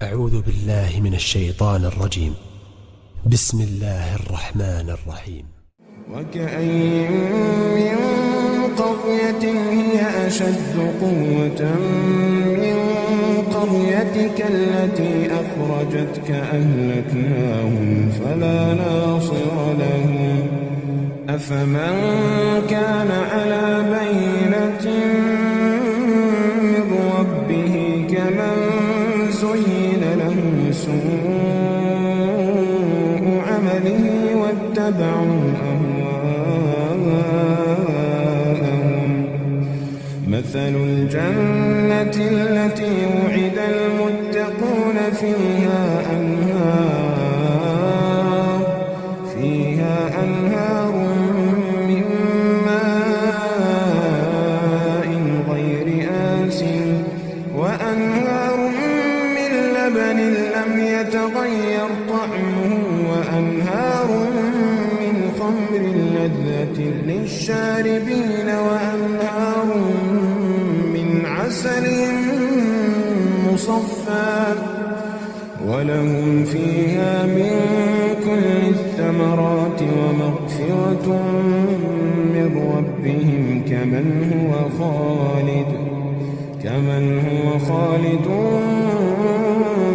أعوذ بالله من الشيطان الرجيم. بسم الله الرحمن الرحيم. وكأين من قرية هي أشد قوة من قريتك التي أخرجتك أهلكناهم فلا ناصر لهم أفمن كان على بينة من ربه كمن زين له سوء عمله واتبعوا أهواءهم مثل الجنة التي وعد المتقون فيها أنهار من ماء غير آسن وأنهار من لبن لم يتغير طعمه وأنهار من خمر لذة للشاربين وأنهار من عسل مصفى ولهم فيها من كل الثمرات ومغفرة من ربهم كمن هو خالد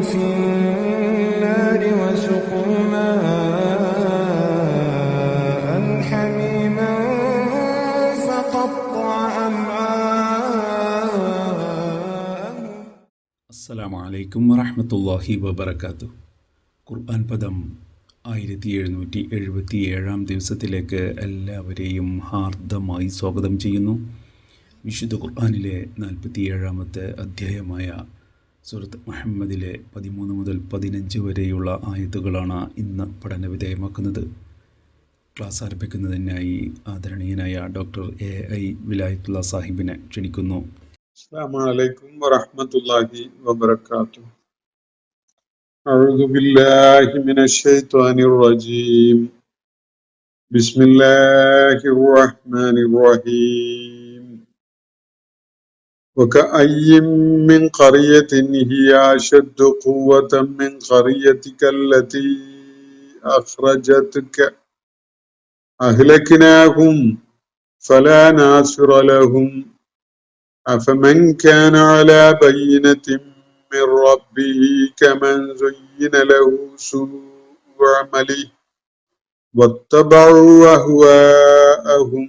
في النار وسقوا ماء حميما فقطع أمعاءهم. അസ്സലാമു അലൈക്കും വറഹ്മത്തുള്ളാഹി വബറകാതുഹു. ഖുർആൻ പദം 1777 ദിവസത്തിലേക്ക് എല്ലാവരെയും ഹാർദമായി സ്വാഗതം ചെയ്യുന്നു. വിശുദ്ധ ഖുർആനിലെ 47 അധ്യായമായ സൂറത്ത് മുഹമ്മദിലെ 13 മുതൽ 15 വരെയുള്ള ആയത്തുകളാണ് ഇന്ന് പഠനവിധേയമാക്കുന്നത്. ക്ലാസ് ആരംഭിക്കുന്നതിനായി ആദരണീയനായ ഡോക്ടർ AI വിലായത്തുള്ള സാഹിബിനെ ക്ഷണിക്കുന്നു. അസ്സലാമു അലൈക്കും വറഹ്മത്തുള്ളാഹി വബറകാതുഹു. അഊദു ബില്ലാഹി മിനശ് ശൈത്വാനിർ റജീം. ബിസ്മില്ലാഹിർ റഹ്മാനിർ റഹീം. വകഅയ്യിൻ മിൻ ഖറിയത്തിൻ ഹിയ അശദ്ദു ഖുവ്വതൻ മിൻ ഖറിയതിക അല്ലതി അഖ്റജത്ക അഹ്ലക്നാഹും ഫലാ നാസിറ ലഹും أفمن كان على بينة من ربه كمن زين له سوء عمله واتبعوا أهواءهم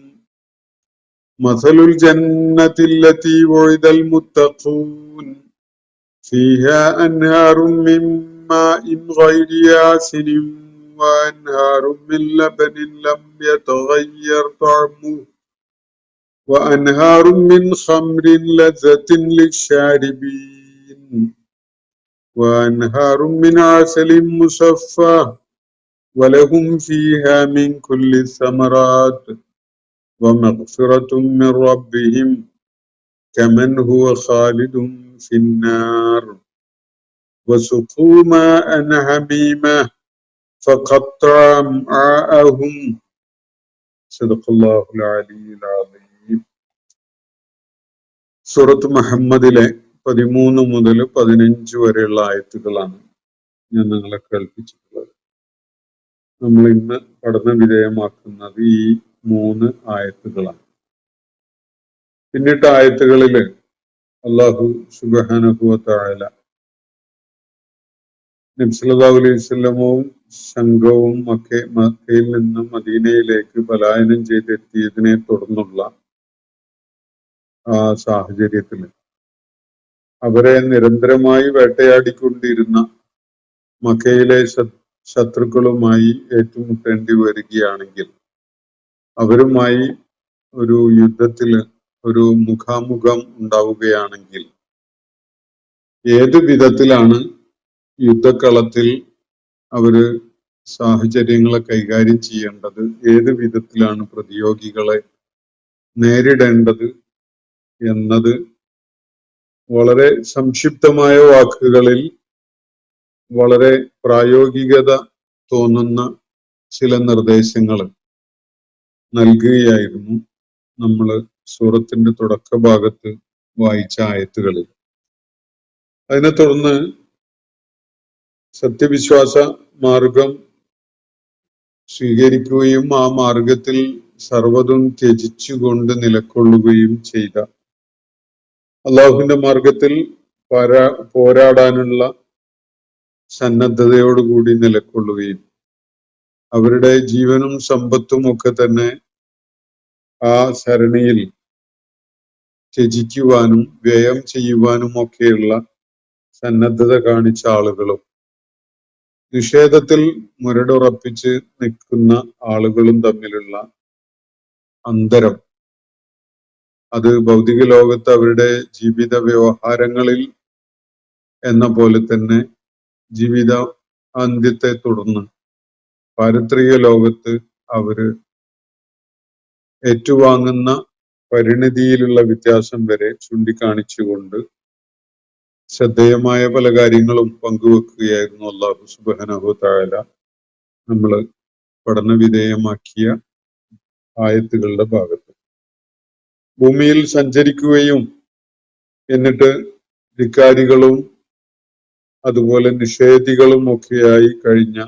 مثل الجنة التي وعد المتقون فيها أنهار من ماء غير آسن وأنهار من لبن لم يتغير طعمه وأنهار من خمر لذة للشاربين وأنهار من عسل مصفى ولهم فيها من كل الثمرات ومغفرة من ربهم كمن هو خالد في النار وسقوا ماء حميما فقطع أمعاءهم صدق الله العلي العظيم. സൂറത്ത് മുഹമ്മദിലെ 13 മുതൽ 15 വരെയുള്ള ആയത്തുകളാണ് ഞാൻ നിങ്ങളെ കേൾപ്പിച്ചിട്ടുള്ളത്. നമ്മൾ ഇന്ന് പഠന വിധേയമാക്കുന്നത് ഈ 3 ആയത്തുകളാണ്. പിന്നിട്ട ആയത്തുകളിൽ അല്ലാഹു സുബ്ഹാനഹു വ തആല നബി സല്ലല്ലാഹു അലൈഹി വസല്ലമയും സംഘവും മക്കയിൽ നിന്ന് മദീനയിലേക്ക് പലായനം ചെയ്തെത്തിയതിനെ തുടർന്നുള്ള ആ സാഹചര്യത്തിൽ അവരെ നിരന്തരമായി വേട്ടയാടിക്കൊണ്ടിരുന്ന മക്കയിലെ ശത്രുക്കളുമായി ഏറ്റുമുട്ടേണ്ടി വരികയാണെങ്കിൽ അവരുമായി ഒരു യുദ്ധത്തിൽ ഒരു മുഖാമുഖം ഉണ്ടാവുകയാണെങ്കിൽ ഏത് വിധത്തിലാണ് യുദ്ധക്കളത്തിൽ അവര് സാഹചര്യങ്ങളെ കൈകാര്യം ചെയ്യേണ്ടത്, ഏത് വിധത്തിലാണ് പ്രതിയോഗികളെ നേരിടേണ്ടത് എന്നത് വളരെ സംക്ഷിപ്തമായ വാക്കുകളിൽ വളരെ പ്രായോഗികത തോന്നുന്ന ചില നിർദ്ദേശങ്ങൾ നൽകുകയായിരുന്നു നമ്മൾ സൂറത്തിന്റെ തുടക്ക ഭാഗത്ത് വായിച്ച ആയത്തുകളിൽ. അതിനെ തുടർന്ന് സത്യവിശ്വാസ മാർഗം സ്വീകരിക്കുകയും ആ മാർഗത്തിൽ സർവ്വതും ത്യജിച്ചുകൊണ്ട് നിലകൊള്ളുകയും ചെയ്ത, അള്ളാഹുവിന്റെ മാർഗത്തിൽ പോരാടാനുള്ള സന്നദ്ധതയോടുകൂടി നിലകൊള്ളുകയും അവരുടെ ജീവനും സമ്പത്തും ഒക്കെ തന്നെ ആ സരണിയിൽ ത്യജിക്കുവാനും വ്യയം ചെയ്യുവാനും ഒക്കെയുള്ള സന്നദ്ധത കാണിച്ച ആളുകളും നിഷേധത്തിൽ മുരടുറപ്പിച്ച് നിൽക്കുന്ന ആളുകളും തമ്മിലുള്ള അന്തരം, അത് ഭൗതിക ലോകത്ത് അവരുടെ ജീവിത വ്യവഹാരങ്ങളിൽ എന്ന പോലെ തന്നെ ജീവിത അന്ത്യത്തെ തുടർന്ന് പാരത്രിക ലോകത്ത് അവര് ഏറ്റുവാങ്ങുന്ന പരിണിതിയിലുള്ള വ്യത്യാസം വരെ ചൂണ്ടിക്കാണിച്ചുകൊണ്ട് ശ്രദ്ധേയമായ പല കാര്യങ്ങളും പങ്കുവെക്കുകയായിരുന്നു അല്ലാഹു സുബ്ഹാനഹു വ തആല നമ്മൾ പഠന വിധേയമാക്കിയ ആയത്തുകളുടെ ഭാഗത്ത്. ഭൂമിയിൽ സഞ്ചരിക്കുകയും എന്നിട്ട് ധിക്കാരികളും അതുപോലെ നിഷേധികളും ഒക്കെയായി കഴിഞ്ഞ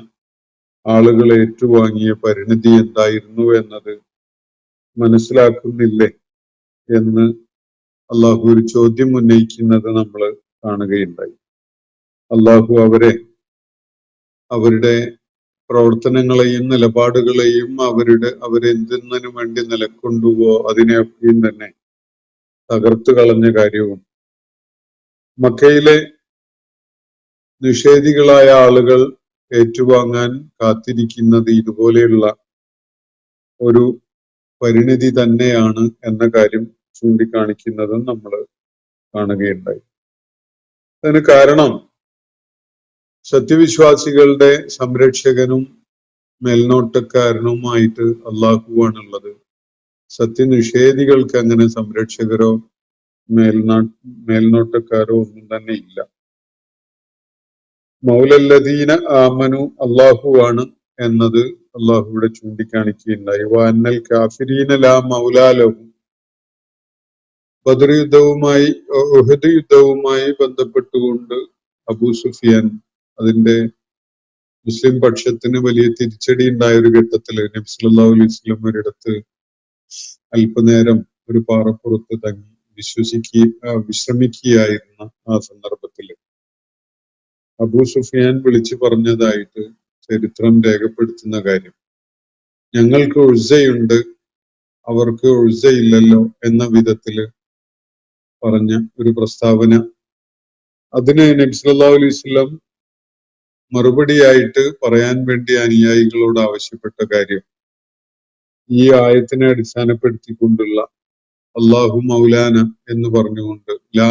ആളുകൾ ഏറ്റുവാങ്ങിയ പരിണിതി എന്തായിരുന്നു എന്നത് മനസ്സിലാക്കുന്നില്ലേ എന്ന് അള്ളാഹു ഒരു ചോദ്യം ഉന്നയിക്കുന്നത് നമ്മൾ കാണുകയുണ്ടായി. അള്ളാഹു അവരുടെ പ്രവർത്തനങ്ങളെയും നിലപാടുകളെയും അവരെന്തിനു വേണ്ടി നിലക്കൊണ്ടുവോ അതിനെയൊക്കെയും തന്നെ തകർത്തു കളഞ്ഞ കാര്യവും, മക്കയിലെ നിഷേധികളായ ആളുകൾ ഏറ്റുവാങ്ങാൻ കാത്തിരിക്കുന്നത് ഇതുപോലെയുള്ള ഒരു പരിണിതി തന്നെയാണ് എന്ന കാര്യം ചൂണ്ടിക്കാണിക്കുന്നതും നമ്മൾ കാണുകയുണ്ടായി. അതിന് കാരണം സത്യവിശ്വാസികളുടെ സംരക്ഷകനും മേൽനോട്ടക്കാരനുമായിട്ട് അള്ളാഹുവാണുള്ളത്. സത്യനിഷേധികൾക്ക് അങ്ങനെ സംരക്ഷകരോ മേൽനോട്ടക്കാരോ ഒന്നും തന്നെ ഇല്ല. മൗലല്ലദീന ആമനു അള്ളാഹുവാണ് എന്നത് അള്ളാഹു ഇവിടെ ചൂണ്ടിക്കാണിക്കുകയുണ്ടായി. വഅന്നൽ കാഫിരീന ലാ മൗലാ ലഹും. ബദർ യുദ്ധവുമായി ഉഹദ് യുദ്ധവുമായി ബന്ധപ്പെട്ടുകൊണ്ട് അബൂ സുഫിയാൻ അതിന്റെ മുസ്ലിം പക്ഷത്തിന് വലിയ തിരിച്ചടി ഉണ്ടായ ഒരു ഘട്ടത്തില് നബി സല്ലല്ലാഹു അലൈഹി വസല്ലം ഒരിടത്ത് അല്പനേരം ഒരു പാറപ്പുറത്ത് തങ്ങി വിശ്രമിക്കുകയായിരുന്ന ആ സന്ദർഭത്തില് അബൂ സുഫിയാൻ വിളിച്ചു പറഞ്ഞതായിട്ട് ചരിത്രം രേഖപ്പെടുത്തുന്ന കാര്യം, ഞങ്ങൾക്ക് ഉസ്സയുണ്ട് അവർക്ക് ഉസ്സയില്ലല്ലോ എന്ന വിധത്തില് പറഞ്ഞ ഒരു പ്രസ്താവന. അതിന് നബി സല്ലല്ലാഹു അലൈഹി വസല്ലം മറുപടിയായിട്ട് പറയാൻ വേണ്ടി അനുയായികളോട് ആവശ്യപ്പെട്ട കാര്യം, ഈ ആയത്തിനെ അടിസ്ഥാനപ്പെടുത്തിക്കൊണ്ടുള്ള അല്ലാഹു മൗലാന എന്ന് പറഞ്ഞുകൊണ്ട് ലാ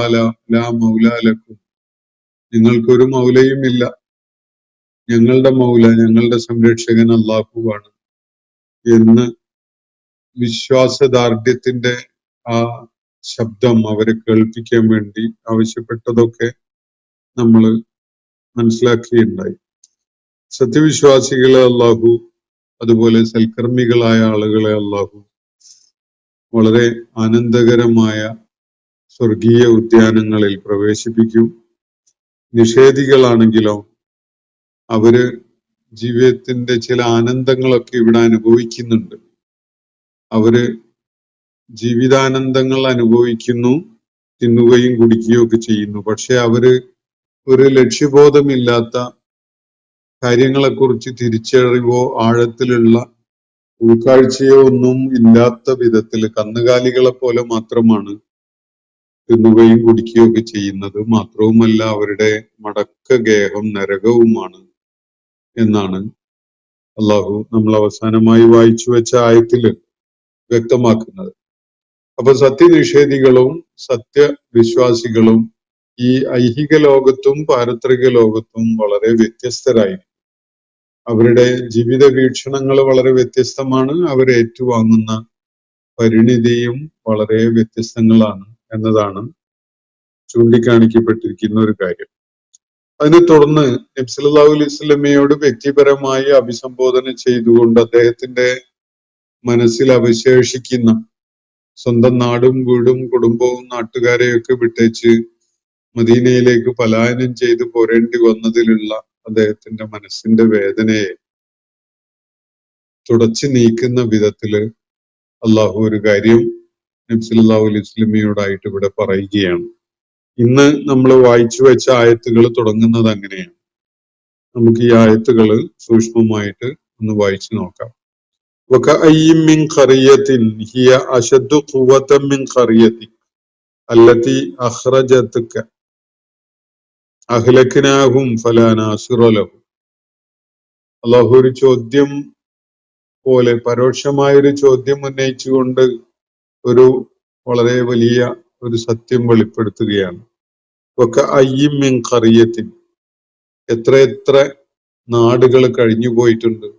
മൗലാ ലക്കും, നിങ്ങൾക്കൊരു മൗലയും ഇല്ല, ഞങ്ങളുടെ മൗല, ഞങ്ങളുടെ സംരക്ഷകൻ അല്ലാഹുവാണ് എന്ന് വിശ്വാസദാർഢ്യത്തിന്റെ ആ ശബ്ദം അവരെ കേൾപ്പിക്കാൻ വേണ്ടി ആവശ്യപ്പെട്ടതൊക്കെ നമ്മൾ മനസ്സിലാക്കുകയുണ്ടായി. സത്യവിശ്വാസികളെ അല്ലാഹു, അതുപോലെ സൽക്കർമ്മികളായ ആളുകളെ അല്ലാഹു വളരെ ആനന്ദകരമായ സ്വർഗീയ ഉദ്യാനങ്ങളിൽ പ്രവേശിപ്പിക്കും. നിഷേധികളാണെങ്കിലോ അവര് ജീവിതത്തിന്റെ ചില ആനന്ദങ്ങളൊക്കെ ഇവിടെ അനുഭവിക്കുന്നുണ്ട്. അവര് ജീവിതാനന്ദങ്ങൾ അനുഭവിക്കുന്നു, തിന്നുകയും കുടിക്കുകയും ഒക്കെ ചെയ്യുന്നു. പക്ഷെ അവര് ഒരു ലക്ഷ്യബോധമില്ലാത്ത, കാര്യങ്ങളെക്കുറിച്ച് തിരിച്ചറിവോ ആഴത്തിലുള്ള ഉൾക്കാഴ്ചയോ ഒന്നും ഇല്ലാത്ത വിധത്തിൽ കന്നുകാലികളെ പോലെ മാത്രമാണ് തിന്നുകയും കുടിക്കുകയും ഒക്കെ ചെയ്യുന്നത്. മാത്രവുമല്ല അവരുടെ മടക്കഗേഹം നരകവുമാണ് എന്നാണ് അള്ളാഹു നമ്മൾ അവസാനമായി വായിച്ചു വെച്ച ആയത്തില് വ്യക്തമാക്കുന്നത്. അപ്പൊ സത്യനിഷേധികളും സത്യവിശ്വാസികളും ഈ ഐഹിക ലോകത്തും പാരത്രിക ലോകത്തും വളരെ വ്യത്യസ്തരായി. അവരുടെ ജീവിത വീക്ഷണങ്ങൾ വളരെ വ്യത്യസ്തമാണ്. അവർ ഏറ്റുവാങ്ങുന്ന പരിണിതിയും വളരെ വ്യത്യസ്തങ്ങളാണ് എന്നതാണ് ചൂണ്ടിക്കാണിക്കപ്പെട്ടിരിക്കുന്ന ഒരു കാര്യം. അതിനെ തുടർന്ന് നബി സല്ലല്ലാഹു അലൈഹി വസല്ലമയോട് വ്യക്തിപരമായി അഭിസംബോധന ചെയ്തുകൊണ്ട് അദ്ദേഹത്തിന്റെ മനസ്സിൽ അവശേഷിക്കുന്ന സ്വന്തം നാടും വീടും കുടുംബവും നാട്ടുകാരെയൊക്കെ വിട്ടേച്ച് മദീനയിലേക്ക് പലായനം ചെയ്തു പോരേണ്ടി വന്നതിലുള്ള അദ്ദേഹത്തിന്റെ മനസ്സിന്റെ വേദനയെ തുടച്ചു നീക്കുന്ന വിധത്തില് അള്ളാഹു ഒരു കാര്യം നബി സല്ലല്ലാഹു അലൈഹി വസല്ലമയോടായിട്ട് ഇവിടെ പറയുകയാണ്. ഇന്ന് നമ്മൾ വായിച്ചു വെച്ച ആയത്തുകൾ തുടങ്ങുന്നത് അങ്ങനെയാണ്. നമുക്ക് ഈ ആയത്തുകൾ സൂക്ഷ്മമായിട്ട് ഒന്ന് വായിച്ചു നോക്കാം. وكأي من قرية هي أشد قوة من قريتك التي أخرجتك أهلكناهم فلا ناصر لهم. അള്ളാഹു ഒരു ചോദ്യം പോലെ പരോക്ഷമായൊരു ചോദ്യം ഉന്നയിച്ചുകൊണ്ട് ഒരു വളരെ വലിയ ഒരു സത്യം വെളിപ്പെടുത്തുകയാണ്. وكأي من قرية, എത്ര നാടുകൾ കഴിഞ്ഞു പോയിട്ടുണ്ട്.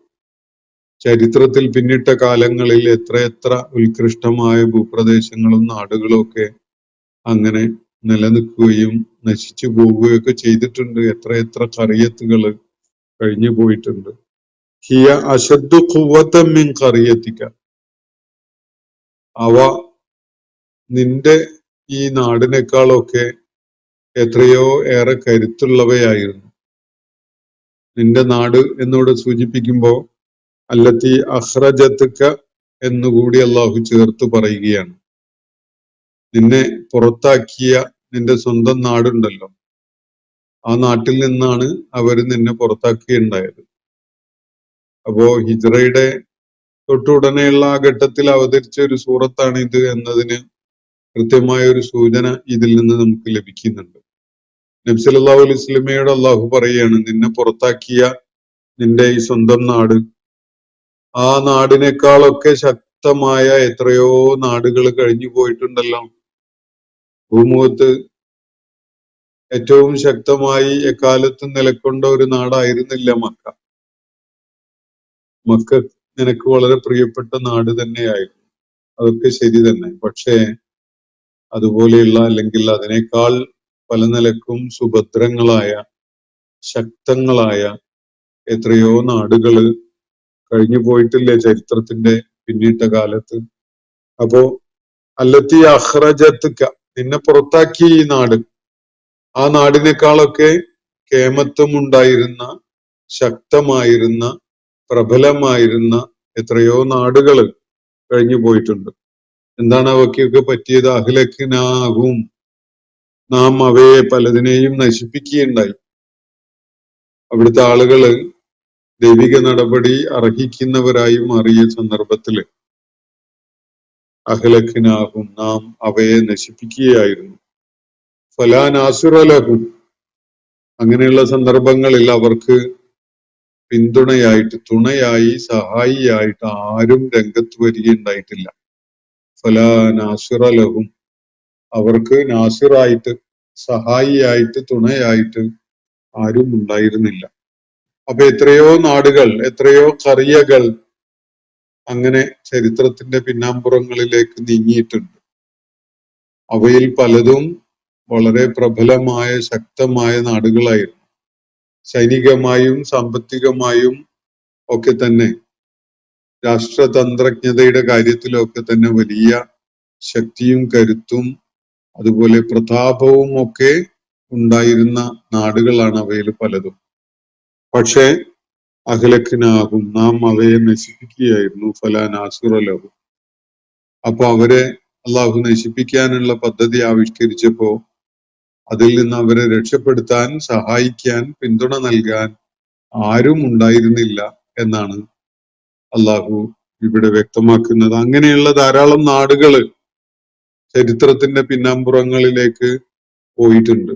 ചരിത്രത്തിൽ പിന്നിട്ട കാലങ്ങളിൽ എത്ര ഉത്കൃഷ്ടമായ ഭൂപ്രദേശങ്ങളും നാടുകളും ഒക്കെ അങ്ങനെ നിലനിൽക്കുകയും നശിച്ചു പോവുകയൊക്കെ ചെയ്തിട്ടുണ്ട്. എത്ര ഖറിയത്തുകൾ കഴിഞ്ഞു പോയിട്ടുണ്ട്. ഹിയ അശദ്ദു ഖുവ്വതൻ മിൻ ഖറിയതിക, അവ നിന്റെ ഈ നാടിനേക്കാളൊക്കെ എത്രയോ ഏറെ കരുത്തുള്ളവയായിരുന്നു. നിന്റെ നാട് എന്നോട് സൂചിപ്പിക്കുമ്പോ അല്ലത്തി അഖ്റജത്ക എന്നുകൂടി അള്ളാഹു ചേർത്ത് പറയുകയാണ്. നിന്നെ പുറത്താക്കിയ നിന്റെ സ്വന്തം നാടുണ്ടല്ലോ, ആ നാട്ടിൽ നിന്നാണ് അവര് നിന്നെ പുറത്താക്കുകയുണ്ടായത്. അപ്പോ ഹിജ്റയുടെ തൊട്ടുടനെയുള്ള ആ ഘട്ടത്തിൽ അവതരിച്ച ഒരു സൂറത്താണ് ഇത് എന്നതിന് കൃത്യമായ ഒരു സൂചന ഇതിൽ നിന്ന് നമുക്ക് ലഭിക്കുന്നുണ്ട്. നബി സല്ലല്ലാഹു അലൈഹി വസല്ലമയോട് അള്ളാഹു പറയുകയാണ്, നിന്നെ പുറത്താക്കിയ നിന്റെ ഈ സ്വന്തം നാട്, ആ നാടിനേക്കാളൊക്കെ ശക്തമായ എത്രയോ നാടുകൾ കഴിഞ്ഞു പോയിട്ടുണ്ടല്ലോ. ഭൂമുഖത്ത് ഏറ്റവും ശക്തമായി എക്കാലത്തും നിലകൊണ്ട ഒരു നാടായിരുന്നില്ല മക്ക. മക്ക നിനക്ക് വളരെ പ്രിയപ്പെട്ട നാട് തന്നെയായിരുന്നു. അതൊക്കെ ശരി തന്നെ. പക്ഷേ അതുപോലെയുള്ള അല്ലെങ്കിൽ അതിനേക്കാൾ പല നിലക്കും സുഭദ്രങ്ങളായ ശക്തങ്ങളായ എത്രയോ നാടുകള് കഴിഞ്ഞു പോയിട്ടില്ലേ ചരിത്രത്തിന്റെ പിന്നിട്ട കാലത്ത്. അപ്പോ അല്ലത്തി അഖ്റജത്ക, നിന്നെ പുറത്താക്കിയ ഈ നാട്, ആ നാടിനേക്കാളൊക്കെ കേമത്വം ഉണ്ടായിരുന്ന, ശക്തമായിരുന്ന, പ്രബലമായിരുന്ന എത്രയോ നാടുകള് കഴിഞ്ഞു പോയിട്ടുണ്ട്. എന്താണ് അവയ്ക്കൊക്കെ പറ്റിയത്? അഹ്ലക്നാഹും, നാം അവയെ പലതിനെയും നശിപ്പിക്കുകയുണ്ടായി. അവിടുത്തെ ആളുകള് ദൈവിക നടപടി അർഹിക്കുന്നവരായി മാറിയ സന്ദർഭത്തില് അഹ്ലക്നാഹും, നാം അവയെ നശിപ്പിക്കുകയായിരുന്നു. ഫലാ നാസിറ ലഹും, അങ്ങനെയുള്ള സന്ദർഭങ്ങളിൽ അവർക്ക് പിന്തുണയായിട്ട്, തുണയായി, സഹായിയായിട്ട് ആരും രംഗത്ത് വരികയുണ്ടായിട്ടില്ല. ഫലാ നാസിറ ലഹും, അവർക്ക് നാസിറായിട്ട്, സഹായിയായിട്ട്, തുണയായിട്ട് ആരും ഉണ്ടായിരുന്നില്ല. അപ്പൊ എത്രയോ നാടുകൾ, എത്രയോ ഖറിയകൾ അങ്ങനെ ചരിത്രത്തിന്റെ പിന്നാമ്പുറങ്ങളിലേക്ക് നീങ്ങിയിട്ടുണ്ട്. അവയിൽ പലതും വളരെ പ്രബലമായ, ശക്തമായ നാടുകളായിരുന്നു. സൈനികമായും സാമ്പത്തികമായും ഒക്കെ തന്നെ, രാഷ്ട്രതന്ത്രജ്ഞതയുടെ കാര്യത്തിലൊക്കെ തന്നെ വലിയ ശക്തിയും കരുത്തും അതുപോലെ പ്രതാപവും ഒക്കെ ഉണ്ടായിരുന്ന നാടുകളാണ് അവയിൽ പലതും. പക്ഷേ അഹ്ലക്നാഹും, നാം അവയെ നശിപ്പിക്കുകയായിരുന്നു. ഫലാ നാസിറ ലഹും, അപ്പൊ അവരെ അള്ളാഹു നശിപ്പിക്കാനുള്ള പദ്ധതി ആവിഷ്കരിച്ചപ്പോ അതിൽ നിന്ന് അവരെ രക്ഷപ്പെടുത്താൻ, സഹായിക്കാൻ, പിന്തുണ നൽകാൻ ആരും ഉണ്ടായിരുന്നില്ല എന്നാണ് അള്ളാഹു ഇവിടെ വ്യക്തമാക്കുന്നത്. അങ്ങനെയുള്ള ധാരാളം നാടുകള് ചരിത്രത്തിന്റെ പിന്നാമ്പുറങ്ങളിലേക്ക് പോയിട്ടുണ്ട്.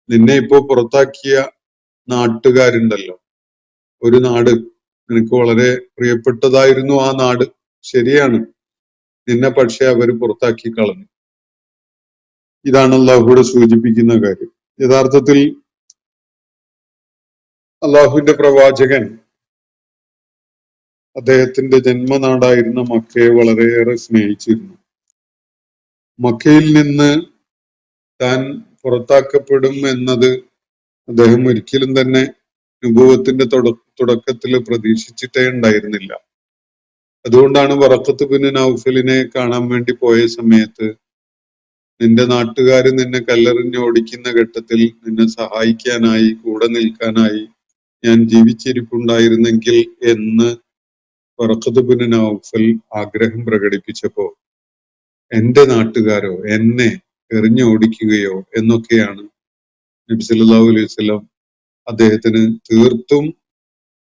നിന്നെ ഇപ്പോ പുറത്താക്കിയ നാട്ടുകാരുണ്ടല്ലോ, ഒരു നാട് നിനക്ക് വളരെ പ്രിയപ്പെട്ടതായിരുന്നു ആ നാട്, ശരിയാണ്. നിന്നെ പക്ഷെ അവര് പുറത്താക്കി കളഞ്ഞു. ഇതാണ് അള്ളാഹുവിടെ സൂചിപ്പിക്കുന്ന കാര്യം. യഥാർത്ഥത്തിൽ അള്ളാഹുവിന്റെ പ്രവാചകൻ അദ്ദേഹത്തിന്റെ ജന്മനാടായിരുന്ന മക്കയെ വളരെയേറെ സ്നേഹിച്ചിരുന്നു. മക്കയിൽ നിന്ന് താൻ പുറത്താക്കപ്പെടും എന്നത് അദ്ദേഹം ഒരിക്കലും തന്നെ നുബുവത്തിന്റെ തുടക്കത്തിൽ പ്രതീക്ഷിച്ചിട്ടേ ഉണ്ടായിരുന്നില്ല. അതുകൊണ്ടാണ് വറഖത്ത് ബിൻ നൗഫലിനെ കാണാൻ വേണ്ടി പോയ സമയത്ത് നിന്റെ നാട്ടുകാര് നിന്നെ കല്ലെറിഞ്ഞ് ഓടിക്കുന്ന ഘട്ടത്തിൽ നിന്നെ സഹായിക്കാനായി കൂടെ നിൽക്കാനായി ഞാൻ ജീവിച്ചിരിപ്പുണ്ടായിരുന്നെങ്കിൽ എന്ന് വറഖത്ത് ബിൻ നൗഫൽ ആഗ്രഹം പ്രകടിപ്പിച്ചപ്പോ എന്റെ നാട്ടുകാരോ എന്നെ എറിഞ്ഞോടിക്കുകയോ എന്നൊക്കെയാണ് നബി സല്ലല്ലാഹു അലൈഹി വസല്ലം അദ്ദേഹത്തിന് തീർത്തും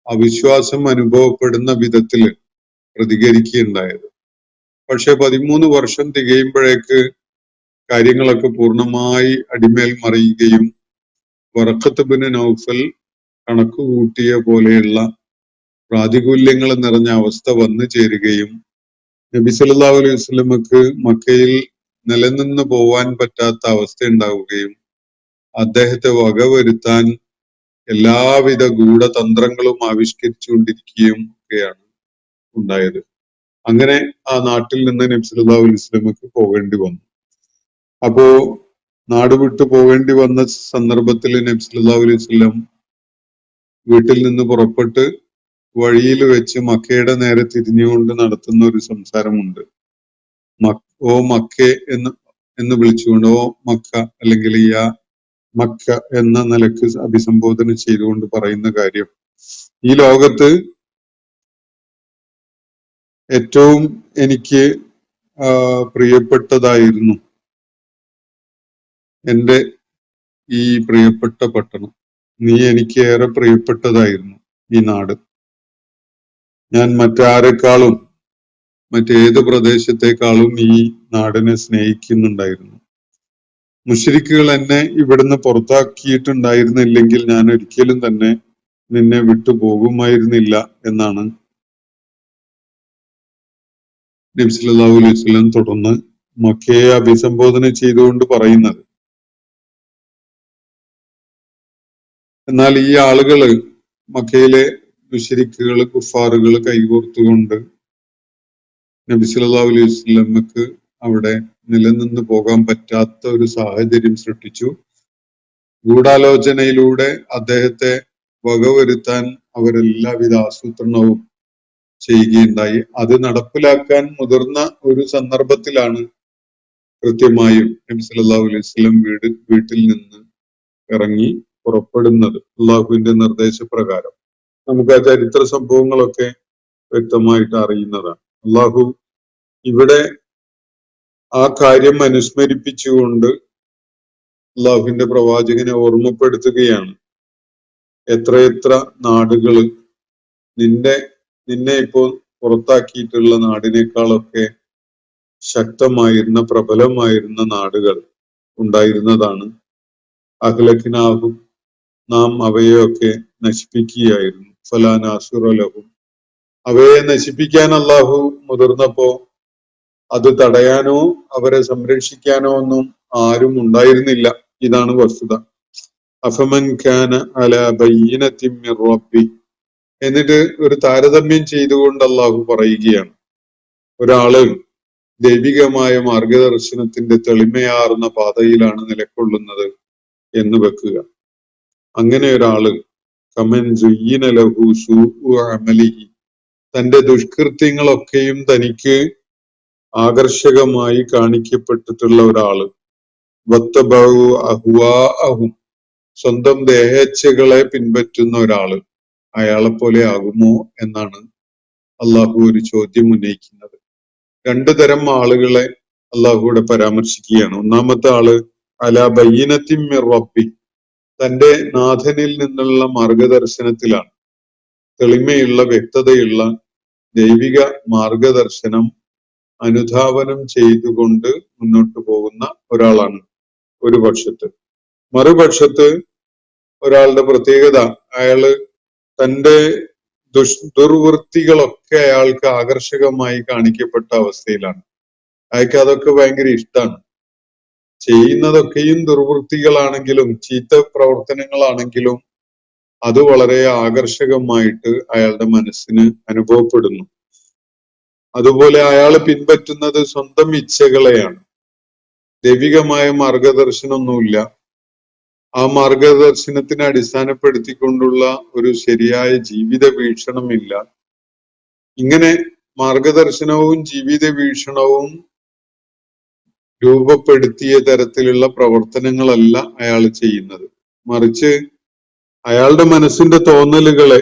അവിശ്വാസം അനുഭവപ്പെടുന്ന വിധത്തിൽ പ്രതികരിക്കുകയുണ്ടായത്. പക്ഷെ 13 വർഷം തികയുമ്പോഴേക്ക് കാര്യങ്ങളൊക്കെ പൂർണ്ണമായി അടിമേൽ മറിയുകയും വറഖത്ത് ബിൻ നൗഫൽ കണക്ക് കൂട്ടിയ പോലെയുള്ള പ്രാതികൂല്യങ്ങൾ നിറഞ്ഞ അവസ്ഥ വന്നു ചേരുകയും നബി സല്ലല്ലാഹു അലൈഹി വസല്ലമക്ക് മക്കയിൽ നിലനിന്ന് പോവാൻ പറ്റാത്ത അവസ്ഥ ഉണ്ടാവുകയും അദ്ദേഹത്തെ വകവരുത്താൻ എല്ലാവിധ ഗൂഢതന്ത്രങ്ങളും ആവിഷ്കരിച്ചുകൊണ്ടിരിക്കുകയും ഒക്കെയാണ് ഉണ്ടായത്. അങ്ങനെ ആ നാട്ടിൽ നിന്ന് നബി സല്ലല്ലാഹു അലൈഹി വസല്ലമക്ക് പോകേണ്ടി വന്നു. അപ്പോ നാട് വിട്ടു പോകേണ്ടി വന്ന സന്ദർഭത്തിൽ നബി സല്ലല്ലാഹു അലൈഹി വസല്ലം വീട്ടിൽ നിന്ന് പുറപ്പെട്ട് വഴിയിൽ വെച്ച് മക്കയുടെ നേരെ തിരിഞ്ഞുകൊണ്ട് നടത്തുന്ന ഒരു സംസാരമുണ്ട്. ഓ മക്കേ എന്ന് വിളിച്ചുകൊണ്ട്, ഓ മക്ക അല്ലെങ്കിൽ യാ മക്ക എന്ന നിലക്ക് അഭിസംബോധന ചെയ്തുകൊണ്ട് പറയുന്ന കാര്യം, ഈ ലോകത്ത് ഏറ്റവും എനിക്ക് പ്രിയപ്പെട്ടതായിരുന്നു എൻ്റെ ഈ പ്രിയപ്പെട്ട പട്ടണം. നീ എനിക്ക് ഏറെ പ്രിയപ്പെട്ടതായിരുന്നു ഈ നാട്. ഞാൻ മറ്റാരെക്കാളും മറ്റേത് പ്രദേശത്തെക്കാളും ഈ നാടിനെ സ്നേഹിക്കുന്നുണ്ടായിരുന്നു. മുശ്രിക്കുകൾ എന്നെ ഇവിടുന്ന് പുറത്താക്കിയിട്ടുണ്ടായിരുന്നില്ലെങ്കിൽ ഞാൻ ഒരിക്കലും തന്നെ നിന്നെ വിട്ടുപോകുമായിരുന്നില്ല എന്നാണ് നബി സല്ലല്ലാഹു അലൈഹി വസല്ലം തുടർന്ന് മക്കയെ അഭിസംബോധന ചെയ്തുകൊണ്ട് പറയുന്നത്. എന്നാൽ ഈ ആളുകള്, മക്കയിലെ മുശ്രിക്കുകൾ, കുഫാറുകൾ കൈകോർത്തുകൊണ്ട് നബി സല്ലല്ലാഹു അലൈഹി വസല്ലമക്ക് അവിടെ നിലനിന്ന് പോകാൻ പറ്റാത്ത ഒരു സാഹചര്യം സൃഷ്ടിച്ചു. ഗൂഢാലോചനയിലൂടെ അദ്ദേഹത്തെ വകവരുത്താൻ അവരെല്ലാവിധ ആസൂത്രണവും ചെയ്യുകയുണ്ടായി. അത് നടപ്പിലാക്കാൻ മുതിർന്ന ഒരു സന്ദർഭത്തിലാണ് കൃത്യമായും നബി സല്ലല്ലാഹു അലൈഹി വസല്ലം വീട്ടിൽ നിന്ന് ഇറങ്ങി പുറപ്പെടുന്നത് അള്ളാഹുവിന്റെ നിർദ്ദേശപ്രകാരം. നമുക്ക് ആ ചരിത്ര സംഭവങ്ങളൊക്കെ വ്യക്തമായിട്ട് അറിയുന്നതാണ്. അള്ളാഹു ഇവിടെ ആ കാര്യം അനുസ്മരിപ്പിച്ചുകൊണ്ട് അള്ളാഹുവിന്റെ പ്രവാചകനെ ഓർമ്മപ്പെടുത്തുകയാണ്. എത്രയെത്ര നാടുകള് നിന്നെ ഇപ്പോൾ പുറത്താക്കിയിട്ടുള്ള നാടിനേക്കാളൊക്കെ ശക്തമായിരുന്ന, പ്രബലമായിരുന്ന നാടുകൾ ഉണ്ടായിരുന്നതാണ്. അഹ്ലക്കിനാഹും, നാം അവയെയൊക്കെ നശിപ്പിക്കുകയായിരുന്നു. ഫലാ നാസിറ ലഹും, അവയെ നശിപ്പിക്കാൻ അള്ളാഹു മുതിർന്നപ്പോ അത് തടയാനോ അവരെ സംരക്ഷിക്കാനോ ഒന്നും ആരും ഉണ്ടായിരുന്നില്ല. ഇതാണ് വസ്തുത. അഫമൻ കാന അലാ ബയ്യിനത്തിൻ മിർ റബ്ബി, എന്നിട്ട് ഒരു താരതമ്യം ചെയ്തുകൊണ്ട് അള്ളാഹു പറയുകയാണ്, ഒരാള് ദൈവികമായ മാർഗദർശനത്തിന്റെ തെളിമയാർന്ന പാതയിലാണ് നിലകൊള്ളുന്നത് എന്ന് വെക്കുക. അങ്ങനെ ഒരാള് കമൻ സുയ്യിന ലഹു സൂഉ അമലിഹി, തന്റെ ദുഷ്കൃത്യങ്ങളൊക്കെയും തനിക്ക് ആകർഷകമായി കാണിക്കപ്പെട്ടിട്ടുള്ള ഒരാള്, വത്തബഉ അഹ്വാഅഹും, സ്വന്തം ദേഹേച്ഛകളെ പിൻപറ്റുന്ന ഒരാള്, അയാളെ പോലെ ആകുമോ എന്നാണ് അള്ളാഹു ഒരു ചോദ്യം ഉന്നയിക്കുന്നത്. രണ്ടു തരം ആളുകളെ അള്ളാഹുവിടെ പരാമർശിക്കുകയാണ്. ഒന്നാമത്തെ ആള് അലാ ബയ്യിനത്തിൻ മിർ റബ്ബി, തന്റെ നാഥനിൽ നിന്നുള്ള മാർഗദർശനത്തിലാണ്, തെളിമയുള്ള വ്യക്തതയുള്ള ദൈവിക മാർഗദർശനം അനുധാവനം ചെയ്തുകൊണ്ട് മുന്നോട്ട് പോകുന്ന ഒരാളാണ് ഒരു പക്ഷത്ത്. മറുപക്ഷത്ത് ഒരാളുടെ പ്രത്യേകത, അയാള് തന്റെ ദുർവൃത്തികളൊക്കെ അയാൾക്ക് ആകർഷകമായി കാണിക്കപ്പെട്ട അവസ്ഥയിലാണ്. അയാൾക്ക് അതൊക്കെ ഭയങ്കര ഇഷ്ടമാണ്. ചെയ്യുന്നതൊക്കെയും ദുർവൃത്തികളാണെങ്കിലും ചീത്ത പ്രവർത്തനങ്ങളാണെങ്കിലും അത് വളരെ ആകർഷകമായിട്ട് അയാളുടെ മനസ്സിന് അനുഭവപ്പെടുന്നു. അതുപോലെ അയാൾ പിൻപറ്റുന്നത് സ്വന്തം ഇച്ഛകളെയാണ്. ദൈവികമായ മാർഗദർശനമൊന്നുമില്ല. ആ മാർഗദർശനത്തിനെ അടിസ്ഥാനപ്പെടുത്തിക്കൊണ്ടുള്ള ഒരു ശരിയായ ജീവിത വീക്ഷണമില്ല. ഇങ്ങനെ മാർഗദർശനവും ജീവിത വീക്ഷണവും രൂപപ്പെടുത്തിയ തരത്തിലുള്ള പ്രവർത്തനങ്ങളല്ല അയാൾ ചെയ്യുന്നത്. മറിച്ച് അയാളുടെ മനസ്സിന്റെ തോന്നലുകളെ,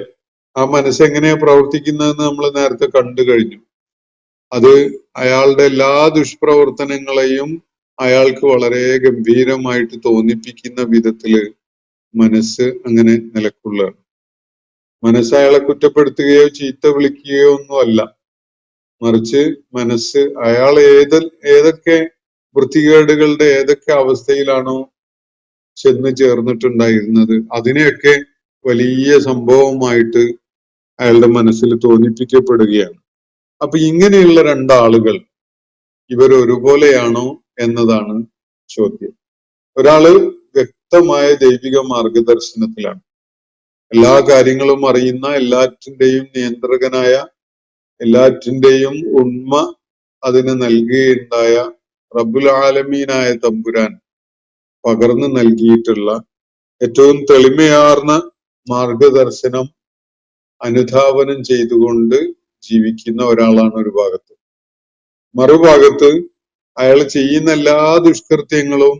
ആ മനസ്സെങ്ങനെയാ പ്രവർത്തിക്കുന്നതെന്ന് നമ്മൾ നേരത്തെ കണ്ടു കഴിഞ്ഞു. അത് അയാളുടെ എല്ലാ ദുഷ്പ്രവർത്തനങ്ങളെയും അയാൾക്ക് വളരെ ഗംഭീരമായിട്ട് തോന്നിപ്പിക്കുന്ന വിധത്തില് മനസ്സ് അങ്ങനെ നിലക്കൊള്ളുകയാണ്. മനസ്സ് അയാളെ കുറ്റപ്പെടുത്തുകയോ ചീത്ത വിളിക്കുകയോ ഒന്നുമല്ല. മറിച്ച് മനസ്സ് അയാൾ ഏതൊക്കെ വൃത്തികേടുകളുടെ ഏതൊക്കെ അവസ്ഥയിലാണോ ചെന്ന് ചേർന്നിട്ടുണ്ടായിരുന്നത് അതിനെയൊക്കെ വലിയ സംഭവമായിട്ട് അയാളുടെ മനസ്സിൽ തോന്നിപ്പിക്കപ്പെടുകയാണ്. അപ്പൊ ഇങ്ങനെയുള്ള രണ്ടാളുകൾ ഇവർ ഒരുപോലെയാണോ എന്നതാണ് ചോദ്യം. ഒരാള് വ്യക്തമായ ദൈവിക മാർഗദർശനത്തിലാണ്, എല്ലാ കാര്യങ്ങളും അറിയുന്ന, എല്ലാറ്റിന്റെയും നിയന്ത്രകനായ, എല്ലാറ്റിന്റെയും ഉണ്മ അതിന് നൽകുകയുണ്ടായ റബ്ബുൽ ആലമീനായ തമ്പുരാൻ പകർന്നു നൽകിയിട്ടുള്ള ഏറ്റവും തെളിമയാർന്ന മാർഗദർശനം അനുധാവനം ചെയ്തുകൊണ്ട് ജീവിക്കുന്ന ഒരാളാണ് ഒരു ഭാഗത്ത്. മറുഭാഗത്ത് അയാൾ ചെയ്യുന്ന എല്ലാ ദുഷ്കൃത്യങ്ങളും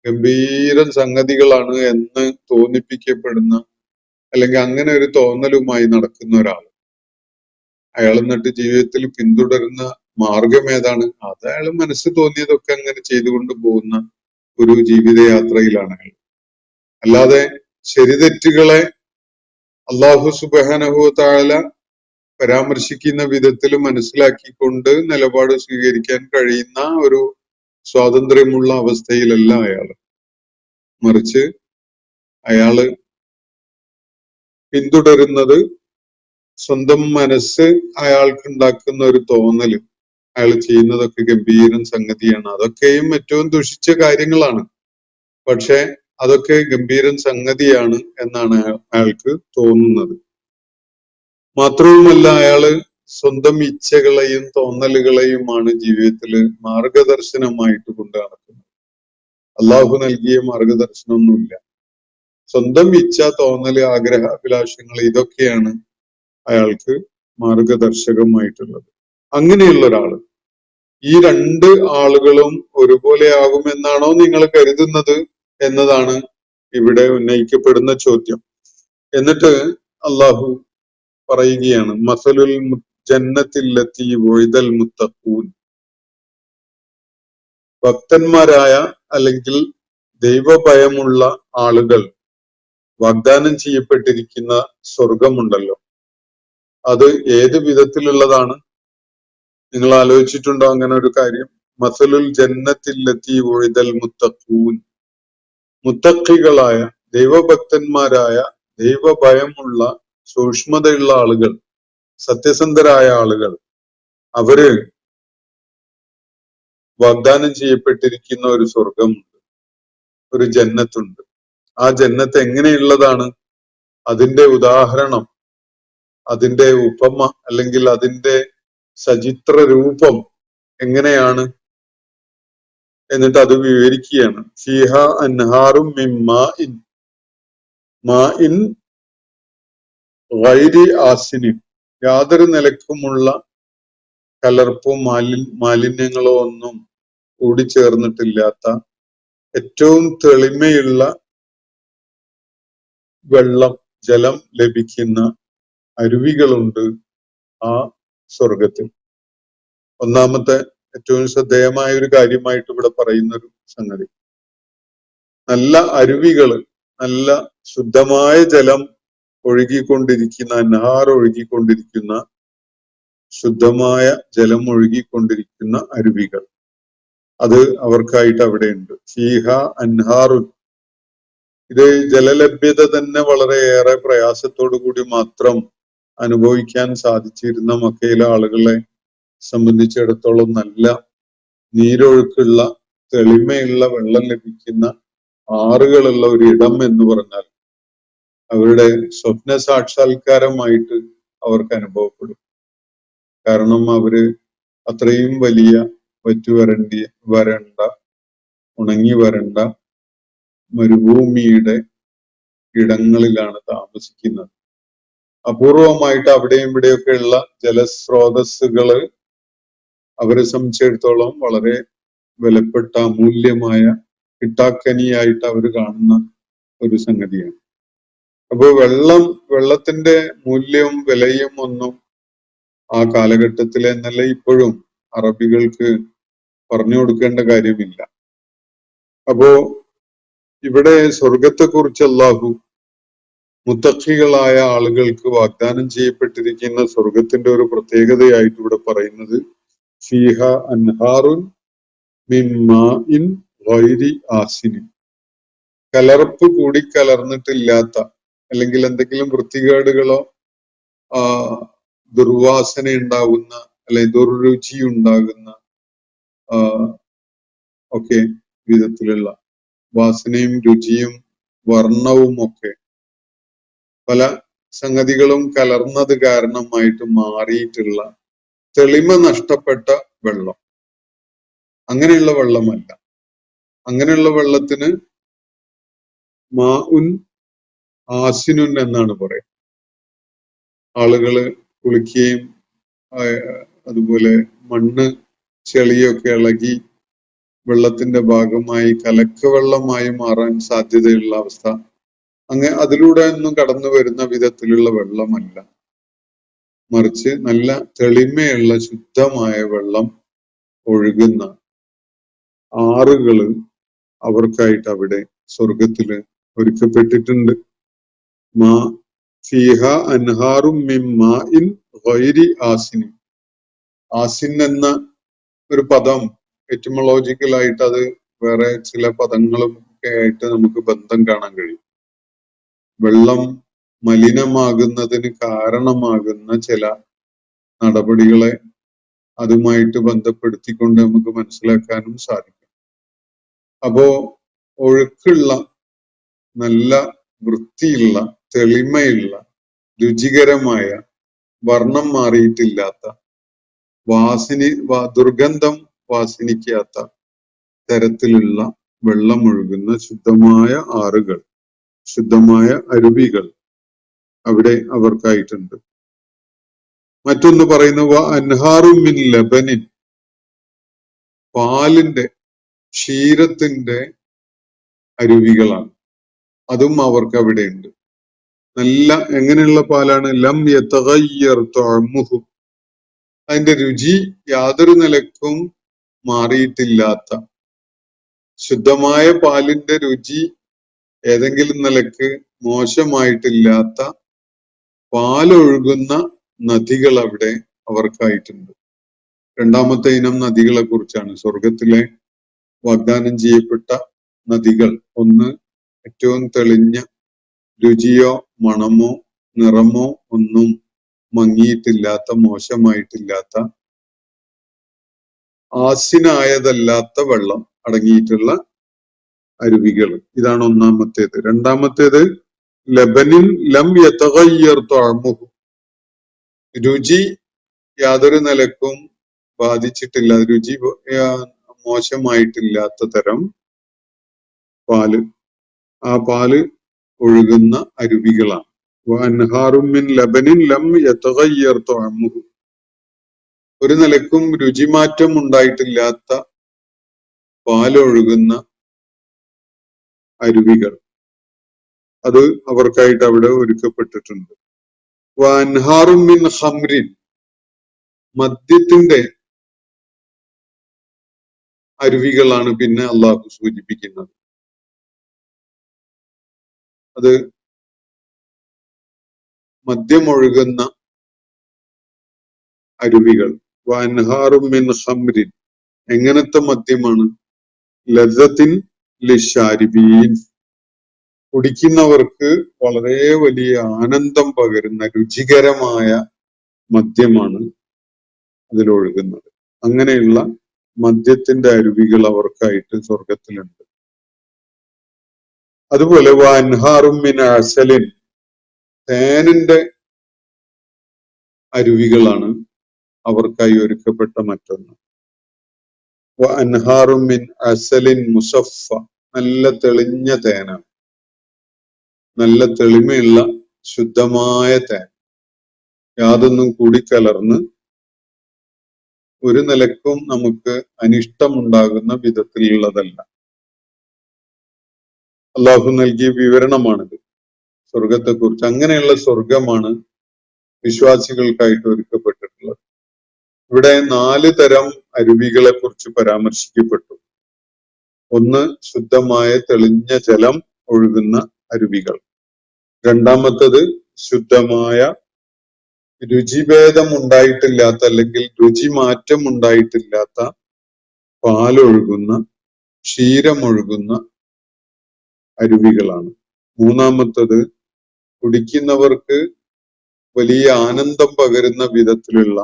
ഗംഭീര സംഗതികളാണ് എന്ന് തോന്നിപ്പിക്കപ്പെടുന്ന, അല്ലെങ്കിൽ അങ്ങനെ ഒരു തോന്നലുമായി നടക്കുന്ന ഒരാൾ. അയാൾ എന്നിട്ട് ജീവിതത്തിൽ പിന്തുടരുന്ന മാർഗം ഏതാണ്? അത് അയാൾ മനസ്സ് തോന്നിയതൊക്കെ അങ്ങനെ ചെയ്തുകൊണ്ട് പോകുന്ന ഒരു ജീവിതയാത്രയിലാണ് അയാൾ. അല്ലാതെ ശരിതെറ്റുകളെ അള്ളാഹു സുബ്ഹാനഹു വ തആല പരാമർശിക്കുന്ന വിധത്തിൽ മനസ്സിലാക്കിക്കൊണ്ട് നിലപാട് സ്വീകരിക്കാൻ കഴിയുന്ന ഒരു സ്വാതന്ത്ര്യമുള്ള അവസ്ഥയിലല്ല അയാൾ. മറിച്ച് അയാള് പിന്തുടരുന്നത് സ്വന്തം മനസ്സ് അയാൾക്ക് ഉണ്ടാക്കുന്ന ഒരു തോന്നല്, അയാൾ ചെയ്യുന്നതൊക്കെ ഗംഭീരം സംഗതിയാണ്, അതൊക്കെയും ഏറ്റവും ദുഷിച്ച കാര്യങ്ങളാണ്, പക്ഷെ അതൊക്കെ ഗംഭീരം സംഗതിയാണ് എന്നാണ് അയാൾക്ക് തോന്നുന്നത്. മാത്രവുമല്ല അയാള് സ്വന്തം ഇച്ഛകളെയും തോന്നലുകളെയുമാണ് ജീവിതത്തില് മാർഗദർശനമായിട്ട് കൊണ്ട് നടക്കുന്നത്. അള്ളാഹു നൽകിയ മാർഗദർശനമൊന്നുമില്ല. സ്വന്തം ഇച്ഛ, തോന്നല്, ആഗ്രഹ, അഭിലാഷങ്ങൾ ഇതൊക്കെയാണ് അയാൾക്ക് മാർഗദർശകമായിട്ടുള്ളത്. അങ്ങനെയുള്ള ഒരാള്, ഈ രണ്ട് ആളുകളും ഒരുപോലെ ആകുമെന്നാണോ നിങ്ങൾ കരുതുന്നത് എന്നതാണ് ഇവിടെ ഉന്നയിക്കപ്പെടുന്ന ചോദ്യം. എന്നിട്ട് അള്ളാഹു പറയുകയാണ്, മസലുൽ ജന്നത്തില്ലത്തി വഉദൽ മുത്തഖൂൻ, ഭക്തന്മാരായ അല്ലെങ്കിൽ ദൈവഭയമുള്ള ആളുകൾ വാഗ്ദാനം ചെയ്യപ്പെട്ടിരിക്കുന്ന സ്വർഗമുണ്ടല്ലോ, അത് ഏത് വിധത്തിലുള്ളതാണ്? നിങ്ങൾ ആലോചിച്ചിട്ടുണ്ടോ അങ്ങനെ ഒരു കാര്യം? മസലുൽ ജന്നത്തില്ലത്തി വഉദൽ മുത്തഖൂൻ, മുത്തഖികളായ ദൈവഭക്തന്മാരായ ദൈവഭയമുള്ള സൂക്ഷ്മതയുള്ള ആളുകൾ, സത്യസന്ധരായ ആളുകൾ, അവര് വാഗ്ദാനം ചെയ്യപ്പെട്ടിരിക്കുന്ന ഒരു സ്വർഗമുണ്ട്, ഒരു ജന്നത്തുണ്ട്. ആ ജന്നത്ത് എങ്ങനെയുള്ളതാണ്? അതിന്റെ ഉദാഹരണം, അതിന്റെ ഉപമ, അല്ലെങ്കിൽ അതിന്റെ സചിത്ര രൂപം എങ്ങനെയാണ് എന്നിട്ട് അത് വിവരിക്കുകയാണ്. ഫീഹ അൻഹാറും മിൻ മാഇൻ, മാഇൻ ഗൈരി ആസിനിൻ, യാതൊരു നിലക്കുമുള്ള കലർപ്പും മാലിന്യങ്ങളോ ഒന്നും കൂടിച്ചേർന്നിട്ടില്ലാത്ത ഏറ്റവും തെളിമയുള്ള വെള്ളം, ജലം ലഭിക്കുന്ന അരുവികളുണ്ട് ആ സ്വർഗത്തിൽ. ഒന്നാമത്തെ ഏറ്റവും ശ്രദ്ധേയമായ ഒരു കാര്യമായിട്ട് ഇവിടെ പറയുന്ന ഒരു സംഗതി, നല്ല അരുവികള്, നല്ല ശുദ്ധമായ ജലം ഒഴുകിക്കൊണ്ടിരിക്കുന്ന, അൻഹാർ ഒഴുകിക്കൊണ്ടിരിക്കുന്ന, ശുദ്ധമായ ജലം ഒഴുകിക്കൊണ്ടിരിക്കുന്ന അരുവികൾ, അത് അവർക്കായിട്ട് അവിടെയുണ്ട്. ഫീഹ അൻഹാറുൻ, ഇത് ജലലഭ്യത തന്നെ വളരെയേറെ പ്രയാസത്തോടു കൂടി മാത്രം അനുഭവിക്കാൻ സാധിച്ചിരുന്ന മക്കയിലെ ആളുകളെ സംബന്ധിച്ചിടത്തോളം നല്ല നീരൊഴുക്കുള്ള, തെളിമയുള്ള വെള്ളം ലഭിക്കുന്ന ആറുകളുള്ള ഒരു ഇടം എന്ന് പറഞ്ഞാൽ അവരുടെ സ്വപ്ന സാക്ഷാത്കാരമായിട്ട് അവർക്ക് അനുഭവപ്പെടും. കാരണം അവര് അത്രയും വലിയ വരണ്ട, ഉണങ്ങി വരണ്ട മരുഭൂമിയുടെ ഇടങ്ങളിലാണ് താമസിക്കുന്നത്. അപൂർവമായിട്ട് അവിടെയും ഇവിടെയൊക്കെയുള്ള ജലസ്രോതസ്സുകള് അവരെ സംബന്ധിച്ചിടത്തോളം വളരെ വിലപ്പെട്ട അമൂല്യമായ കിട്ടാക്കനിയായിട്ട് അവർ കാണുന്ന ഒരു സംഗതിയാണ്. അപ്പൊ വെള്ളത്തിന്റെ മൂല്യവും വിലയും ഒന്നും ആ കാലഘട്ടത്തിലെ എന്നല്ല ഇപ്പോഴും അറബികൾക്ക് പറഞ്ഞു കൊടുക്കേണ്ട കാര്യമില്ല. അപ്പോ ഇവിടെ സ്വർഗത്തെക്കുറിച്ച് അല്ലാഹു മുത്തഖികളായ ആളുകൾക്ക് വാഗ്ദാനം ചെയ്യപ്പെട്ടിരിക്കുന്ന സ്വർഗത്തിന്റെ ഒരു പ്രത്യേകതയായിട്ട് ഇവിടെ പറയുന്നത് ഫീഹ അൻഹാറുൻ മിൻ മാഇൻ ഗൈരി ആസിനിൻ, കലർപ്പ് കൂടി കലർന്നിട്ടില്ലാത്ത അല്ലെങ്കിൽ എന്തെങ്കിലും വൃത്തികേടുകളോ ദുർവാസന ഉണ്ടാകുന്ന അല്ലെങ്കിൽ ദുർരുചി ഉണ്ടാകുന്ന ഒക്കെ വിധത്തിലുള്ള വാസനയും രുചിയും വർണ്ണവും ഒക്കെ പല സംഗതികളും കലർന്നത് കാരണമായിട്ട് മാറിയിട്ടുള്ള തെളിമ നഷ്ടപ്പെട്ട വെള്ളം, അങ്ങനെയുള്ള വെള്ളമല്ല. അങ്ങനെയുള്ള വെള്ളത്തിന് മാഉൻ ആസിനുൻ എന്നാണ് പറയുന്നത്. ആളുകള് കുളിക്കുകയും അതുപോലെ മണ്ണ് ചെളിയൊക്കെ ഇളകി വെള്ളത്തിന്റെ ഭാഗമായി കലക്കവെള്ളമായി മാറാൻ സാധ്യതയുള്ള അവസ്ഥ, അതിലൂടെ ഒന്നും കടന്നു വരുന്ന വിധത്തിലുള്ള വെള്ളമല്ല, മറിച്ച് നല്ല തെളിമയുള്ള ശുദ്ധമായ വെള്ളം ഒഴുകുന്ന ആറുകള് അവർക്കായിട്ട് അവിടെ സ്വർഗത്തില് ഒരുക്കപ്പെട്ടിട്ടുണ്ട്. മാ ഫീഹ അൻഹാറും മിൻ മാഇൻ ഗൈരി ആസിൻ. ആസിൻ എന്ന ഒരു പദം എറ്റിമോളജിക്കലായിട്ട് അത് വേറെ ചില പദങ്ങളും ഒക്കെ ആയിട്ട് നമുക്ക് ബന്ധം കാണാൻ കഴിയും. വെള്ളം മലിനമാകുന്നതിന് കാരണമാകുന്ന ചില നടപടികളെ അതുമായിട്ട് ബന്ധപ്പെടുത്തിക്കൊണ്ട് നമുക്ക് മനസ്സിലാക്കാനും സാധിക്കും. അപ്പോ ഒഴുക്കുള്ള നല്ല വൃത്തിയുള്ള തെളിമയുള്ള രുചികരമായ വർണ്ണം മാറിയിട്ടില്ലാത്ത ദുർഗന്ധം വാസനിക്കാത്ത തരത്തിലുള്ള വെള്ളമൊഴുകുന്ന ശുദ്ധമായ ആറുകൾ, ശുദ്ധമായ അരുവികൾ അവിടെ അവർക്കായിട്ടുണ്ട്. മറ്റൊന്ന് പറയുന്നത് അൻഹാറു മിൻ ലബനിൻ, പാലിന്റെ ക്ഷീരത്തിന്റെ അരുവികളാണ്, അതും അവർക്ക് അവിടെ ഉണ്ട്. നല്ല എങ്ങനെയുള്ള പാലാണ്? ലം യതഗയ്യർ തഅമുഹു, അതിന്റെ രുചി യാതൊരു നിലക്കും മാറിയിട്ടില്ലാത്ത, ശുദ്ധമായ പാലിന്റെ രുചി ഏതെങ്കിലും നിലക്ക് മോശമായിട്ടില്ലാത്ത പാലൊഴുകുന്ന നദികൾ അവിടെ അവർക്കായിട്ടുണ്ട്. രണ്ടാമത്തെ ഇനം നദികളെ കുറിച്ചാണ് സ്വർഗത്തിലെ വാഗ്ദാനം ചെയ്യപ്പെട്ട നദികൾ. ഒന്ന്, ഏറ്റവും തെളിഞ്ഞ രുചിയോ മണമോ നിറമോ ഒന്നും മങ്ങിയിട്ടില്ലാത്ത, മോശമായിട്ടില്ലാത്ത, ആസിനായതല്ലാത്ത വെള്ളം അടങ്ങിയിട്ടുള്ള അരുവികൾ. ഇതാണ് ഒന്നാമത്തേത്. രണ്ടാമത്തേത് ലബനിൻ ലം യതഗയ്യർ തഅമുഹു, രുചി യാതൊരു നിലക്കും ബാധിച്ചിട്ടില്ല, രുചി മോശമായിട്ടില്ലാത്ത തരം പാല്, ആ പാല് ഒഴുകുന്ന അരുവികളാണ്. വഅൻഹാറും മിൻ ലബനിൻ ലം യതഗയ്യർ തഅമുഹു, ഒരു നിലക്കും രുചിമാറ്റം ഉണ്ടായിട്ടില്ലാത്ത പാലൊഴുകുന്ന അരുവികൾ, അത് അവർക്കായിട്ട് അവിടെ ഒരുക്കപ്പെട്ടിട്ടുണ്ട്. വഅൻഹാറും മിൻ ഖംറിൻ, മദ്യത്തിന്റെ അരുവികളാണ് പിന്നെ അള്ളാഹു സൂചിപ്പിക്കുന്നത്. അത് മദ്യമൊഴുകുന്ന അരുവികൾ. വഅൻഹാറും മിൻ ഖംറിൻ, എങ്ങനത്തെ മദ്യമാണ്? ലസ്സത്തിൻ ലിശാരിബീൻ, കുടിക്കുന്നവർക്ക് വളരെ വലിയ ആനന്ദം പകരുന്ന രുചികരമായ മദ്യമാണ് അതിലൊഴുകുന്നത്. അങ്ങനെയുള്ള മദ്യത്തിന്റെ അരുവികൾ അവർക്കായിട്ട് സ്വർഗത്തിലുണ്ട്. അതുപോലെ വഅൻഹാറും മിൻ അസലിൻ, തേനിന്റെ അരുവികളാണ് അവർക്കായി ഒരുക്കപ്പെട്ട മറ്റൊന്ന്. വഅൻഹാറും മിൻ അസലിൻ മുസഫ, നല്ല തെളിഞ്ഞ തേനാണ്, നല്ല തെളിമയുള്ള ശുദ്ധമായ തേൻ, യാതൊന്നും കൂടിക്കലർന്ന് ഒരു നിലക്കും നമുക്ക് അനിഷ്ടമുണ്ടാകുന്ന വിധത്തിലുള്ളതല്ല. അള്ളാഹു നൽകിയ വിവരണമാണിത് സ്വർഗത്തെക്കുറിച്ച്. അങ്ങനെയുള്ള സ്വർഗമാണ് വിശ്വാസികൾക്കായിട്ട് ഒരുക്കപ്പെട്ടിട്ടുള്ളത്. ഇവിടെ 4 തരം അരുവികളെ കുറിച്ച് പരാമർശിക്കപ്പെട്ടു. ഒന്ന്, ശുദ്ധമായ തെളിഞ്ഞ ജലം ഒഴുകുന്ന അരുവികൾ. രണ്ടാമത്തത്, ശുദ്ധമായ രുചിഭേദം ഉണ്ടായിട്ടില്ലാത്ത അല്ലെങ്കിൽ രുചി മാറ്റം ഉണ്ടായിട്ടില്ലാത്ത പാലൊഴുകുന്ന, ക്ഷീരമൊഴുകുന്ന അരുവികളാണ്. മൂന്നാമത്തത്, കുടിക്കുന്നവർക്ക് വലിയ ആനന്ദം പകരുന്ന വിധത്തിലുള്ള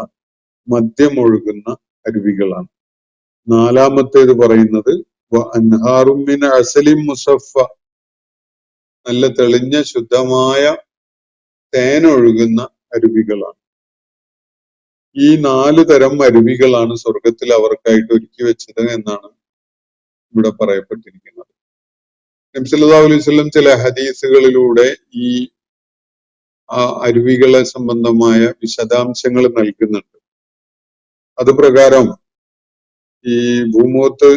മദ്യമൊഴുകുന്ന അരുവികളാണ്. നാലാമത്തേത് പറയുന്നത് അൻഹാറും മിൻ അസലിൻ മുസഫ, നല്ല തെളിഞ്ഞ ശുദ്ധമായ തേനൊഴുകുന്ന അരുവികളാണ്. ഈ 4 തരം അരുവികളാണ് സ്വർഗത്തിൽ അവർക്കായിട്ട് ഒരുക്കി വെച്ചത് എന്നാണ് ഇവിടെ പറയപ്പെട്ടിരിക്കുന്നത്. നബി സല്ലല്ലാഹു അലൈഹി വസല്ലം ചില ഹദീസുകളിലൂടെ ഈ അരുവികളെ സംബന്ധമായ വിശദാംശങ്ങൾ നൽകുന്നുണ്ട്. അത് പ്രകാരം ഈ ഭൂമുഖത്ത്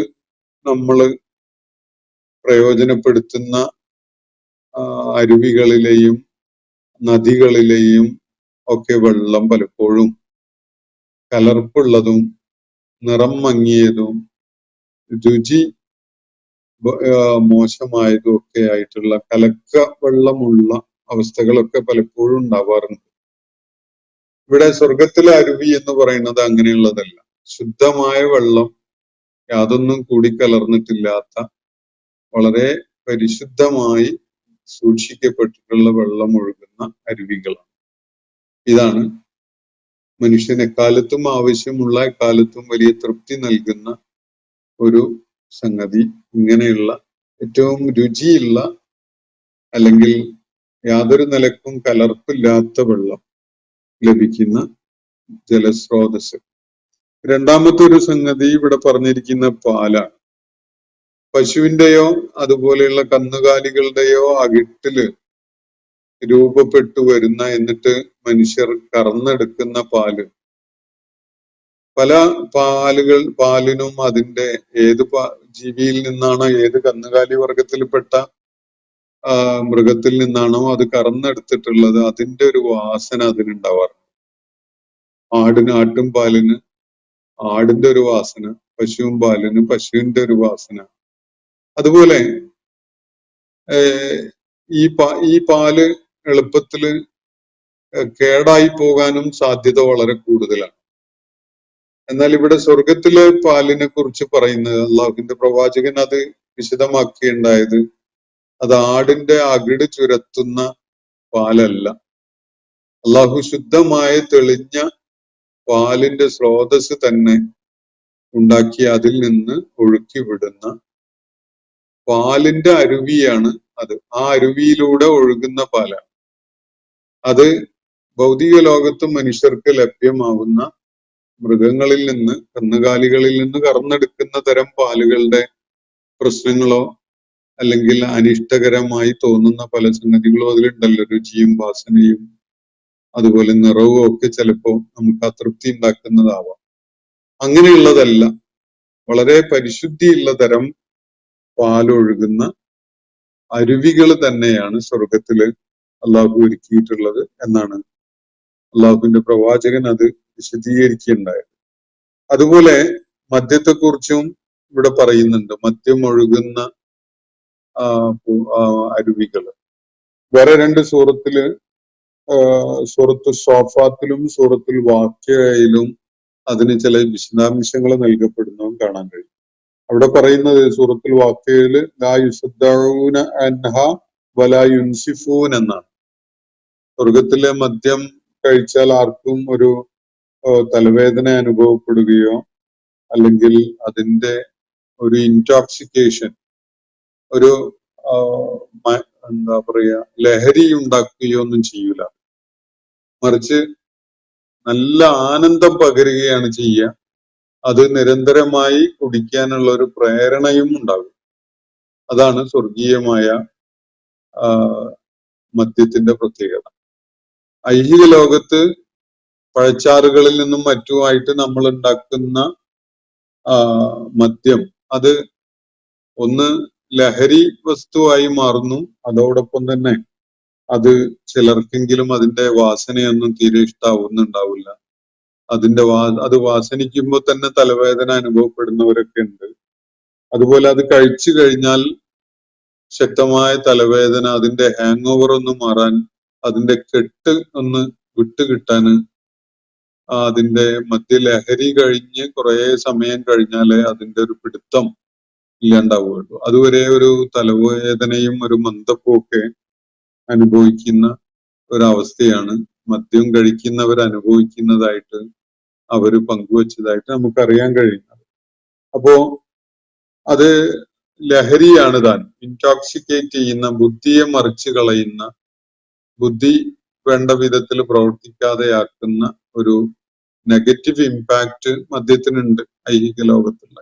നമ്മൾ പ്രയോജനപ്പെടുത്തുന്ന അരുവികളിലെയും നദികളിലെയും ഒക്കെ വെള്ളം പലപ്പോഴും കലർപ്പുള്ളതും നിറം മങ്ങിയതും രുചി മോശമായതും ഒക്കെ ആയിട്ടുള്ള കലക്ക വെള്ളമുള്ള അവസ്ഥകളൊക്കെ പലപ്പോഴും ഉണ്ടാവാറുണ്ട്. ഇവിടെ സ്വർഗത്തിലെ അരുവി എന്ന് പറയുന്നത് അങ്ങനെയുള്ളതല്ല. ശുദ്ധമായ വെള്ളം, യാതൊന്നും കൂടിക്കലർന്നിട്ടില്ലാത്ത വളരെ പരിശുദ്ധമായി സൂക്ഷിക്കപ്പെട്ടിട്ടുള്ള വെള്ളം ഒഴുകുന്ന അരുവികളാണ്. ഇതാണ് മനുഷ്യന് എക്കാലത്തും ആവശ്യമുള്ള, എക്കാലത്തും വലിയ തൃപ്തി നൽകുന്ന ഒരു സംഗതി. ഇങ്ങനെയുള്ള ഏറ്റവും രുചിയുള്ള അല്ലെങ്കിൽ യാതൊരു നിലക്കും കലർപ്പില്ലാത്ത വെള്ളം ലഭിക്കുന്ന ജലസ്രോതസ്. രണ്ടാമത്തെ ഒരു സംഗതി ഇവിടെ പറഞ്ഞിരിക്കുന്ന പാലാണ്. പശുവിന്റെയോ അതുപോലെയുള്ള കന്നുകാലികളുടെയോ അകിട്ടില് രൂപപ്പെട്ടു വരുന്ന, എന്നിട്ട് മനുഷ്യർ കറന്നെടുക്കുന്ന പാല്. പല പാലിനും അതിന്റെ ഏത് ജീവിയിൽ നിന്നാണോ, ഏത് കന്നുകാലി വർഗത്തിൽപ്പെട്ട മൃഗത്തിൽ നിന്നാണോ അത് കറന്നെടുത്തിട്ടുള്ളത്, അതിന്റെ ഒരു വാസന അതിനുണ്ടാവാറുണ്ട്. ആട്ടും പാലിന് ആടിന്റെ ഒരു വാസന, പശുവും പാലിന് പശുവിന്റെ ഒരു വാസന. അതുപോലെ ഈ പാല് എളുപ്പത്തില് കേടായി പോകാനും സാധ്യത വളരെ കൂടുതലാണ്. എന്നാൽ ഇവിടെ സ്വർഗത്തിലെ പാലിനെ കുറിച്ച് പറയുന്നത്, അള്ളാഹുവിന്റെ പ്രവാചകൻ അത് വിശദമാക്കിയുണ്ടായത്, അത് ആടിന്റെ അകിട് ചുരത്തുന്ന പാലല്ല. അള്ളാഹു ശുദ്ധമായ തെളിഞ്ഞ പാലിന്റെ സ്രോതസ് തന്നെ ഉണ്ടാക്കി അതിൽ നിന്ന് ഒഴുക്കി വിടുന്ന പാലിന്റെ അരുവിയാണ് അത്. ആ അരുവിയിലൂടെ ഒഴുകുന്ന പാലാണ് അത്. ഭൗതിക ലോകത്ത് മനുഷ്യർക്ക് ലഭ്യമാവുന്ന മൃഗങ്ങളിൽ നിന്ന്, കന്നുകാലികളിൽ നിന്ന് കറന്നെടുക്കുന്ന തരം പാലുകളുടെ പ്രശ്നങ്ങളോ അല്ലെങ്കിൽ അനിഷ്ടകരമായി തോന്നുന്ന പല സംഗതികളോ അതിലുണ്ടല്ലോ. രുചിയും വാസനയും അതുപോലെ നിറവും ഒക്കെ ചിലപ്പോ നമുക്ക് അതൃപ്തി ഉണ്ടാക്കുന്നതാവാം. അങ്ങനെയുള്ളതല്ല, വളരെ പരിശുദ്ധിയുള്ള തരം പാലൊഴുകുന്ന അരുവികൾ തന്നെയാണ് സ്വർഗത്തില് അള്ളാഹു ഒരുക്കിയിട്ടുള്ളത് എന്നാണ് അള്ളാഹുവിന്റെ പ്രവാചകൻ അത് വിശദീകരിക്കുകയുണ്ടായത്. അതുപോലെ മദ്യത്തെക്കുറിച്ചും ഇവിടെ പറയുന്നുണ്ട്. മദ്യം ഒഴുകുന്ന അരുവികള് വേറെ 2 സൂറത്തില്, സൂറത്തു സോഫാത്തിലും സൂറത്തുൽ വാഖിയയിലും അതിന് ചില വിശദാംശങ്ങൾ നൽകപ്പെടുന്നതും കാണാൻ കഴിയും. അവിടെ പറയുന്നത് സൂറത്തുൽ വാഖിയയില് ലാ യുസദ്ദഊന അൻഹാ വലാ യുൻസിഫൂൻ എന്നാണ്. സ്വർഗത്തിലെ മദ്യം കഴിച്ചാൽ ആർക്കും ഒരു തലവേദന അനുഭവപ്പെടുകയോ അല്ലെങ്കിൽ അതിന്റെ ഒരു ഇൻടോക്സിക്കേഷൻ, ഒരു എന്താ പറയാ, ലഹരി ഉണ്ടാക്കുകയോ ഒന്നും ചെയ്യൂല. മറിച്ച് നല്ല ആനന്ദം പകരുകയാണ് ചെയ്യുക. അത് നിരന്തരമായി കുടിക്കാനുള്ള ഒരു പ്രേരണയും ഉണ്ടാകും. അതാണ് സ്വർഗീയമായ മദ്യത്തിന്റെ പ്രത്യേകത. ഐഹിക ലോകത്ത് പഴച്ചാറുകളിൽ നിന്നും മറ്റുമായിട്ട് നമ്മൾ ഉണ്ടാക്കുന്ന മദ്യം അത് ഒന്ന് ലഹരി വസ്തുവായി മാറുന്നു. അതോടൊപ്പം തന്നെ അത് ചിലർക്കെങ്കിലും അതിന്റെ വാസനയൊന്നും തീരെ ഇഷ്ടാവുന്നുണ്ടാവില്ല. അത് വാസനിക്കുമ്പോൾ തന്നെ തലവേദന അനുഭവപ്പെടുന്നവരൊക്കെ ഉണ്ട്. അതുപോലെ അത് കഴിച്ചു കഴിഞ്ഞാൽ ശക്തമായ തലവേദന, അതിന്റെ ഹാങ് ഓവർ ഒന്ന് മാറാൻ, അതിന്റെ കെട്ട് ഒന്ന് വിട്ടുകിട്ടാന്, അതിന്റെ മദ്യലഹരി കഴിഞ്ഞ് കുറെ സമയം കഴിഞ്ഞാലേ അതിന്റെ ഒരു പിടുത്തം ഇല്ലാണ്ടാവുകയുള്ളൂ. അതുവരെ ഒരു തലവേദനയും ഒരു മന്ദപ്പും ഒക്കെ അനുഭവിക്കുന്ന ഒരവസ്ഥയാണ് മദ്യം കഴിക്കുന്നവർ അനുഭവിക്കുന്നതായിട്ട് അവര് പങ്കുവച്ചതായിട്ട് നമുക്കറിയാൻ കഴിയുന്നത്. അപ്പോ അത് ലഹരിയാണ് താൻ, ഇൻടോക്സിക്കേറ്റ് ചെയ്യുന്ന, ബുദ്ധിയെ മറിച്ച് കളയുന്ന, ബുദ്ധി വേണ്ട വിധത്തിൽ പ്രവർത്തിക്കാതെയാക്കുന്ന ഒരു നെഗറ്റീവ് ഇമ്പാക്റ്റ് മദ്യത്തിനുണ്ട് ഐഹിക ലോകത്തുള്ള.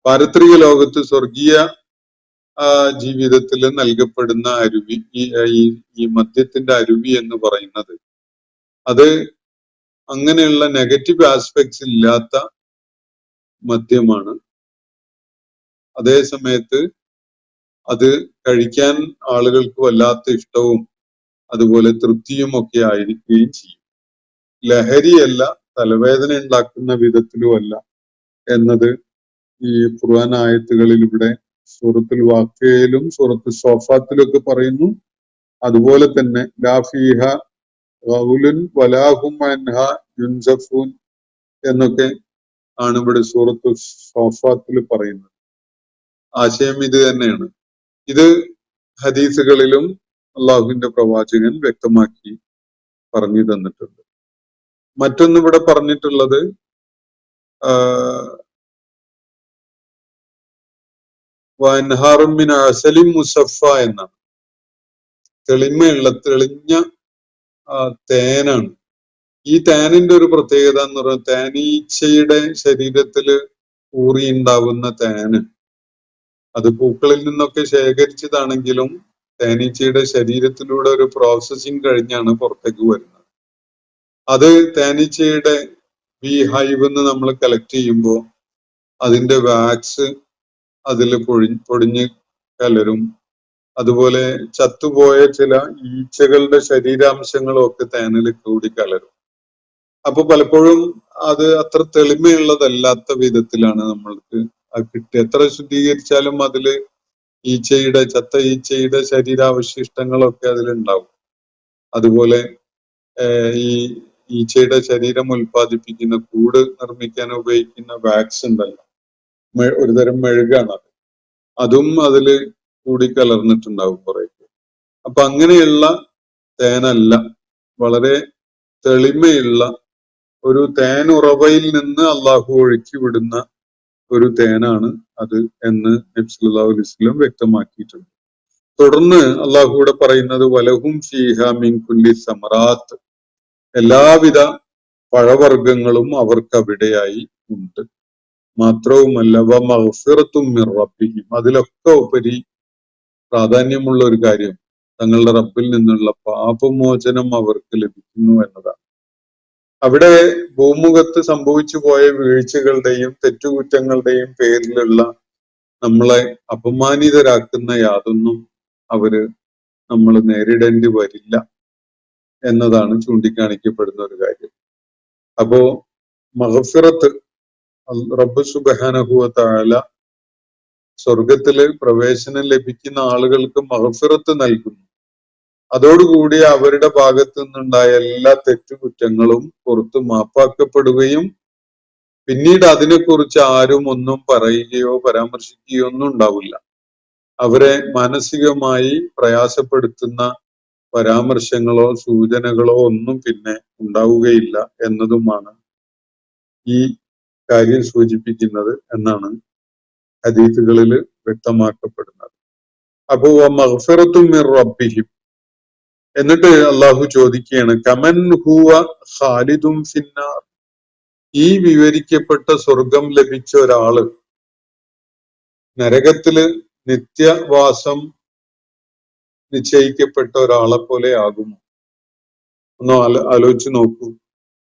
പാരത്രിക ലോകത്ത് സ്വർഗീയ ജീവിതത്തിൽ നൽകപ്പെടുന്ന അരുവി, ഈ മദ്യത്തിന്റെ അരുവി എന്ന് പറയുന്നത് അത് അങ്ങനെയുള്ള നെഗറ്റീവ് ആസ്പെക്ട്സ് ഇല്ലാത്ത മദ്യമാണ്. അതേ സമയത്ത് അത് കഴിക്കാൻ ആളുകൾക്ക് വല്ലാത്ത ഇഷ്ടവും അതുപോലെ തൃപ്തിയും ഒക്കെ ആയിരിക്കുകയും ചെയ്യും. ലഹരിയല്ല, തലവേദന ഉണ്ടാക്കുന്ന വിധത്തിലുമല്ല എന്നത് ഈ ഖുർആൻ ആയത്തുകളിൽ ഇവിടെ സൂറത്തുൽ വാഖിയയിലും സൂറത്തുൽ സോഫാത്തിലും ഒക്കെ പറയുന്നു. അതുപോലെ തന്നെ ലാ ഫീഹ ഗൗലുൻ വലാ ഹും അൻഹാ യുൻസഫൂൻ എന്നൊക്കെ ആണ് ഇവിടെ സൂറത്തുൽ സോഫാത്തിൽ പറയുന്നത്. ആശയം ഇത് തന്നെയാണ്. ഇത് ഹദീസുകളിലും അള്ളാഹുവിന്റെ പ്രവാചകൻ വ്യക്തമാക്കി പറഞ്ഞു തന്നിട്ടുണ്ട്. മറ്റൊന്ന് ഇവിടെ പറഞ്ഞിട്ടുള്ളത് വൻഹാറും മിൻ അസലിൻ മുസഫ എന്നാണ്. തെളിഞ്ഞ തേനാണ്. ഈ തേനിന്റെ ഒരു പ്രത്യേകത എന്ന് പറയുന്നത് തേനീച്ചയുടെ ശരീരത്തില് ഊറിയുണ്ടാവുന്ന തേന് അത് പൂക്കളിൽ നിന്നൊക്കെ ശേഖരിച്ചതാണെങ്കിലും തേനീച്ചയുടെ ശരീരത്തിലൂടെ ഒരു പ്രോസസ്സിങ് കഴിഞ്ഞാണ് പുറത്തേക്ക് വരുന്നത്. അത് തേനീച്ചയുടെ ബീ ഹൈവ് എന്ന് നമ്മൾ കളക്ട് ചെയ്യുമ്പോൾ അതിന്റെ വാക്സ് അതിൽ പൊടിഞ്ഞ് കലരും. അതുപോലെ ചത്തുപോയ ചില ഈച്ചകളുടെ ശരീരാംശങ്ങളും ഒക്കെ തേനിൽ കൂടി കലരും. അപ്പൊ പലപ്പോഴും അത് അത്ര തെളിമയുള്ളതല്ലാത്ത വിധത്തിലാണ് നമ്മൾക്ക് അത് കിട്ടുക. എത്ര ശുദ്ധീകരിച്ചാലും അതില് ചത്ത ഈച്ചയുടെ ശരീരാവശിഷ്ടങ്ങളൊക്കെ അതിലുണ്ടാവും. അതുപോലെ ഈ ഈച്ചയുടെ ശരീരം ഉൽപ്പാദിപ്പിക്കുന്ന കൂട് നിർമ്മിക്കാൻ ഉപയോഗിക്കുന്ന വാക്സ് ഉണ്ടല്ലോ, ഒരുതരം മെഴുകാണ് അത്, അതും അതില് കൂടിക്കലർന്നിട്ടുണ്ടാവും കുറെ. അപ്പൊ അങ്ങനെയുള്ള തേനല്ല, വളരെ തെളിമയുള്ള ഒരു തേനുറവയിൽ നിന്ന് അള്ളാഹു ഒഴുക്കി വിടുന്ന ഒരു തേനാണ് അത് എന്ന് നബി സല്ലല്ലാഹു അലൈഹി വസല്ലം വ്യക്തമാക്കിയിട്ടുണ്ട്. തുടർന്ന് അള്ളാഹു ഇവിടെ പറയുന്നത് വലഹും ഫീഹാ മിൻ കുല്ലി സമറാത്ത്, എല്ലാവിധ പഴവർഗ്ഗങ്ങളും അവർക്ക് അവിടെയായി ഉണ്ട്. മാത്രവുമല്ല വ മഗ്ഫിറത്തും മിർ റബ്ബിഹിം, അതിലൊക്കെ ഉപരി പ്രാധാന്യമുള്ള ഒരു കാര്യം തങ്ങളുടെ റബ്ബിൽ നിന്നുള്ള പാപമോചനം അവർക്ക് ലഭിക്കുന്നു എന്നതാണ്. അവിടെ ഭൂമുഖത്ത് സംഭവിച്ചു പോയ വീഴ്ചകളുടെയും തെറ്റുകുറ്റങ്ങളുടെയും പേരിലുള്ള നമ്മളെ അപമാനിതരാക്കുന്ന യാതൊന്നും നമ്മൾ നേരിടേണ്ടി വരില്ല എന്നതാണ് ചൂണ്ടിക്കാണിക്കപ്പെടുന്ന ഒരു കാര്യം. അപ്പോ മഗ്ഫിറത്ത്, റബ്ബ് സുബ്ഹാനഹു വ തആല സ്വർഗത്തില് പ്രവേശനം ലഭിക്കുന്ന ആളുകൾക്ക് മഗ്ഫിറത്ത് നൽകുന്നു. അതോടുകൂടി അവരുടെ ഭാഗത്തു നിന്നുണ്ടായ എല്ലാ തെറ്റുകുറ്റങ്ങളും പുറത്ത് മാപ്പാക്കപ്പെടുകയും പിന്നീട് അതിനെക്കുറിച്ച് ആരും ഒന്നും പറയുകയോ പരാമർശിക്കുകയോ ഒന്നും ഉണ്ടാവില്ല. അവരെ മാനസികമായി പ്രയാസപ്പെടുത്തുന്ന പരാമർശങ്ങളോ സൂചനകളോ ഒന്നും പിന്നെ ഉണ്ടാവുകയില്ല എന്നതുമാണ് ഈ കാര്യം സൂചിപ്പിക്കുന്നത് എന്നാണ് ഹദീസുകളിൽ വ്യക്തമാക്കപ്പെടുന്നത്. അപ്പോ മഗ്ഫിറത്തും മിർ റബ്ബിഹിം, എന്നിട്ട് അള്ളാഹു ചോദിക്കുകയാണ് കമൻ ഹുവ ഖാലിദും ഫിന്നാർ, ഈ വിവരിക്കപ്പെട്ട സ്വർഗം ലഭിച്ച ഒരാള് നരകത്തില് നിത്യവാസം നിശ്ചയിക്കപ്പെട്ട ഒരാളെ പോലെ ആകുമോ? ഒന്ന് ആലോചിച്ച് നോക്കൂ.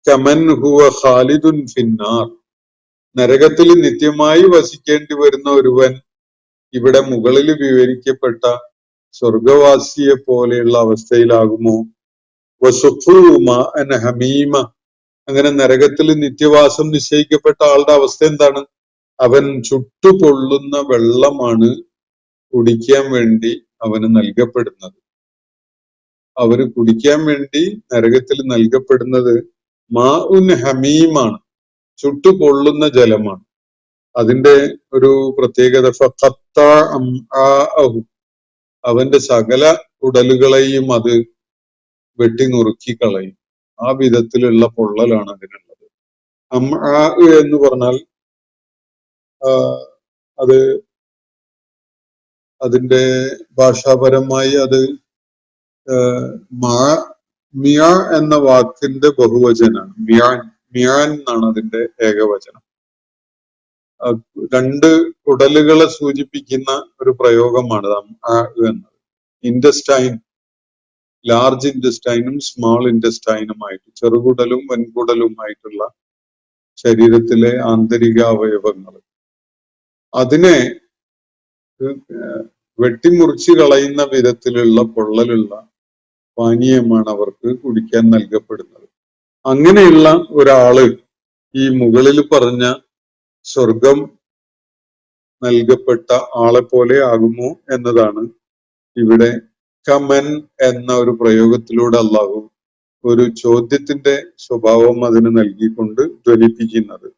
കമൻ ഹുവ ഖാലിദുൻ ഫിന്നാർ, നരകത്തിൽ നിത്യമായി വസിക്കേണ്ടി വരുന്ന ഒരുവൻ ഇവിടെ മുകളിൽ വിവരിക്കപ്പെട്ട സ്വർഗവാസിയെ പോലെയുള്ള അവസ്ഥയിലാകുമോ? വസുഖൂമ അൻ ഹമീമ, അങ്ങനെ നരകത്തിൽ നിത്യവാസം നിശ്ചയിക്കപ്പെട്ട ആളുടെ അവസ്ഥ എന്താണ്? അവൻ ചുട്ടുപൊള്ളുന്ന വെള്ളമാണ് കുടിക്കാൻ വേണ്ടി അവന് നൽകപ്പെടുന്നത്. അവന് കുടിക്കാൻ വേണ്ടി നരകത്തിൽ നൽകപ്പെടുന്നത് മാ ഉൻ ഹമീമാണ്, ചുട്ടുപൊള്ളുന്ന ജലമാണ്. അതിന്റെ ഒരു പ്രത്യേകത അവന്റെ സകല ഉടലുകളെയും അത് വെട്ടി നുറുക്കി കളയും. ആ വിധത്തിലുള്ള പൊള്ളലാണ് അതിനുള്ളത്. എന്ന് പറഞ്ഞാൽ അത് അതിന്റെ ഭാഷാപരമായി അത് മിയ എന്ന വാക്കിന്റെ ബഹുവചനാണ്. മിയാൻ എന്നാണ് അതിന്റെ ഏകവചനം. രണ്ട് ഉടലുകളെ സൂചിപ്പിക്കുന്ന ഒരു പ്രയോഗമാണ് എന്നത്. ഇൻഡസ്റ്റൈൻ, ലാർജ് ഇൻഡസ്റ്റൈനും സ്മാൾ ഇൻഡസ്റ്റൈനുമായിട്ട്, ചെറുകുടലും വൻകുടലുമായിട്ടുള്ള ശരീരത്തിലെ ആന്തരിക അവയവങ്ങൾ, അതിനെ വെട്ടിമുറിച്ച് കളയുന്ന വിധത്തിലുള്ള പൊള്ളലുള്ള പാനീയമാണ് അവർക്ക് കുടിക്കാൻ നൽകപ്പെടുന്നത്. അങ്ങനെയുള്ള ഒരാള് ഈ മുകളിൽ പറഞ്ഞ സ്വർഗം നൽകപ്പെട്ട ആളെ പോലെ ആകുമോ എന്നതാണ് ഇവിടെ കമൻ എന്ന ഒരു പ്രയോഗത്തിലൂടെ അല്ലാഹു ഒരു ചോദ്യത്തിന്റെ സ്വഭാവം അതിന് നൽകിക്കൊണ്ട് ധ്വനിപ്പിക്കുന്നത്.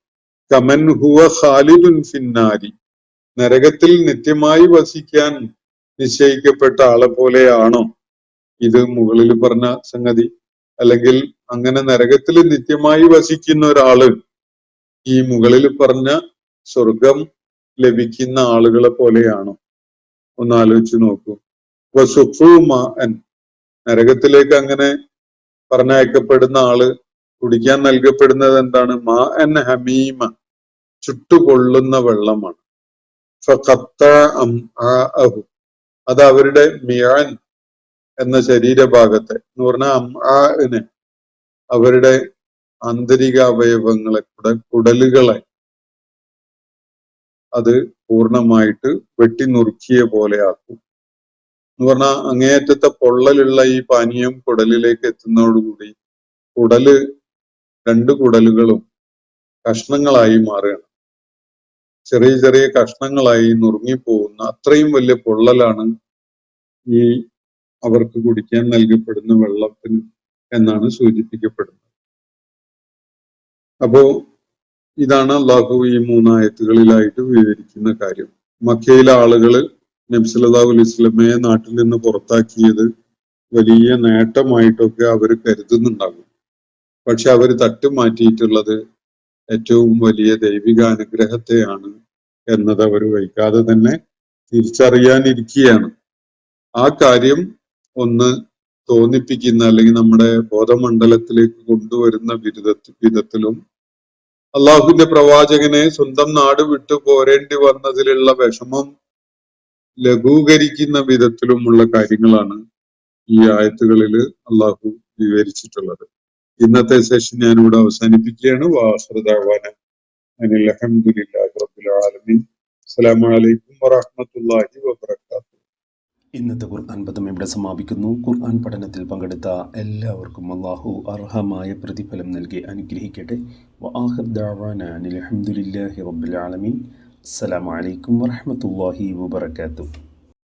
കമൻ ഹുവ ഖാലിദുൻ ഫിന്നാരി, നരകത്തിൽ നിത്യമായി വസിക്കാൻ നിശ്ചയിക്കപ്പെട്ട ആളെ പോലെയാണോ ഇത് മുകളിൽ പറഞ്ഞ സംഗതി? അല്ലെങ്കിൽ അങ്ങനെ നരകത്തിൽ നിത്യമായി വസിക്കുന്ന ഒരാള് ഈ മുകളിൽ പറഞ്ഞ സ്വർഗം ലഭിക്കുന്ന ആളുകളെ പോലെയാണോ? ഒന്ന് ആലോചിച്ച് നോക്കൂ. വസുഖൂമാൻ, നരകത്തിലേക്ക് അങ്ങനെ പറഞ്ഞയക്കപ്പെടുന്ന ആള് കുടിക്കാൻ നൽകപ്പെടുന്നത് എന്താണ്? മാ അൻ ഹമീമ, ചുട്ടുപൊള്ളുന്ന വെള്ളമാണ്. അത് അവരുടെ മിയാൻ എന്ന ശരീരഭാഗത്തെ എന്ന് പറഞ്ഞാൽ അംആനെ, അവരുടെ ആന്തരിക അവയവങ്ങളെ, കുടലുകളെ അത് പൂർണ്ണമായിട്ട് വെട്ടിനുറുക്കിയ പോലെ ആക്കും എന്ന് പറഞ്ഞാൽ അങ്ങേയറ്റത്തെ പൊള്ളലുള്ള ഈ പാനീയം കുടലിലേക്ക് എത്തുന്നതോടുകൂടി രണ്ട് കുടലുകളും കഷ്ണങ്ങളായി മാറുകയാണ്. ചെറിയ ചെറിയ കഷ്ണങ്ങളായി നുറുങ്ങിപ്പോകുന്ന അത്രയും വലിയ പൊള്ളലാണ് ഈ അവർക്ക് കുടിക്കാൻ നൽകപ്പെടുന്ന വെള്ളത്തിന് എന്നാണ് സൂചിപ്പിക്കപ്പെടുന്നത്. അപ്പോ ഇതാണ് അള്ളാഹു ഈ 3 ആയത്തുകളിലായിട്ട് വിവരിക്കുന്ന കാര്യം. മക്കയിലെ ആളുകള് നബി സല്ലല്ലാഹു അലൈഹി വസല്ലമയെ നാട്ടിൽ നിന്ന് പുറത്താക്കിയത് വലിയ നേട്ടമായിട്ടൊക്കെ അവർ കരുതുന്നുണ്ടാകും. പക്ഷെ അവർ തട്ടുമാറ്റിയിട്ടുള്ളത് ഏറ്റവും വലിയ ദൈവിക അനുഗ്രഹത്തെയാണ് എന്നത് അവർ വൈകാതെ തന്നെ തിരിച്ചറിയാനിരിക്കുകയാണ്. ആ കാര്യം ഒന്ന് തോന്നിപ്പിക്കുന്ന അല്ലെങ്കിൽ നമ്മുടെ ബോധമണ്ഡലത്തിലേക്ക് കൊണ്ടുവരുന്ന വിധത്തിലും അള്ളാഹുവിന്റെ പ്രവാചകനെ സ്വന്തം നാട് വിട്ടു പോരേണ്ടി വന്നതിലുള്ള വിഷമം ലഘൂകരിക്കുന്ന വിധത്തിലുമുള്ള കാര്യങ്ങളാണ് ഈ ആയത്തുകളിൽ അള്ളാഹു വിവരിച്ചിട്ടുള്ളത്. ഇന്നത്തെ സെഷൻ ഞാനിവിടെ അവസാനിപ്പിക്കുകയാണ്. വാഖിറു ദഅ്വാന അനിൽ ഹംദുലില്ലാഹി റബ്ബിൽ ആലമീൻ. അസ്സലാമു അലൈക്കും വറഹ്മത്തുള്ളാഹി വബറകാതുഹു. ഇന്നത്തെ ഖുർആൻ പദം ഇവിടെ സമാപിക്കുന്നു. ഖുർആൻ പഠനത്തിൽ പങ്കെടുത്ത എല്ലാവർക്കും അല്ലാഹു അർഹമായ പ്രതിഫലം നൽകി അനുഗ്രഹിക്കട്ടെ. വആഖിറു ദഅ്വാന അനിൽ ഹംദുലില്ലാഹി റബ്ബിൽ ആലമീൻ. അസ്സലാമു അലൈക്കും വറഹ്മത്തുള്ളാഹി വബറകാതുഹു.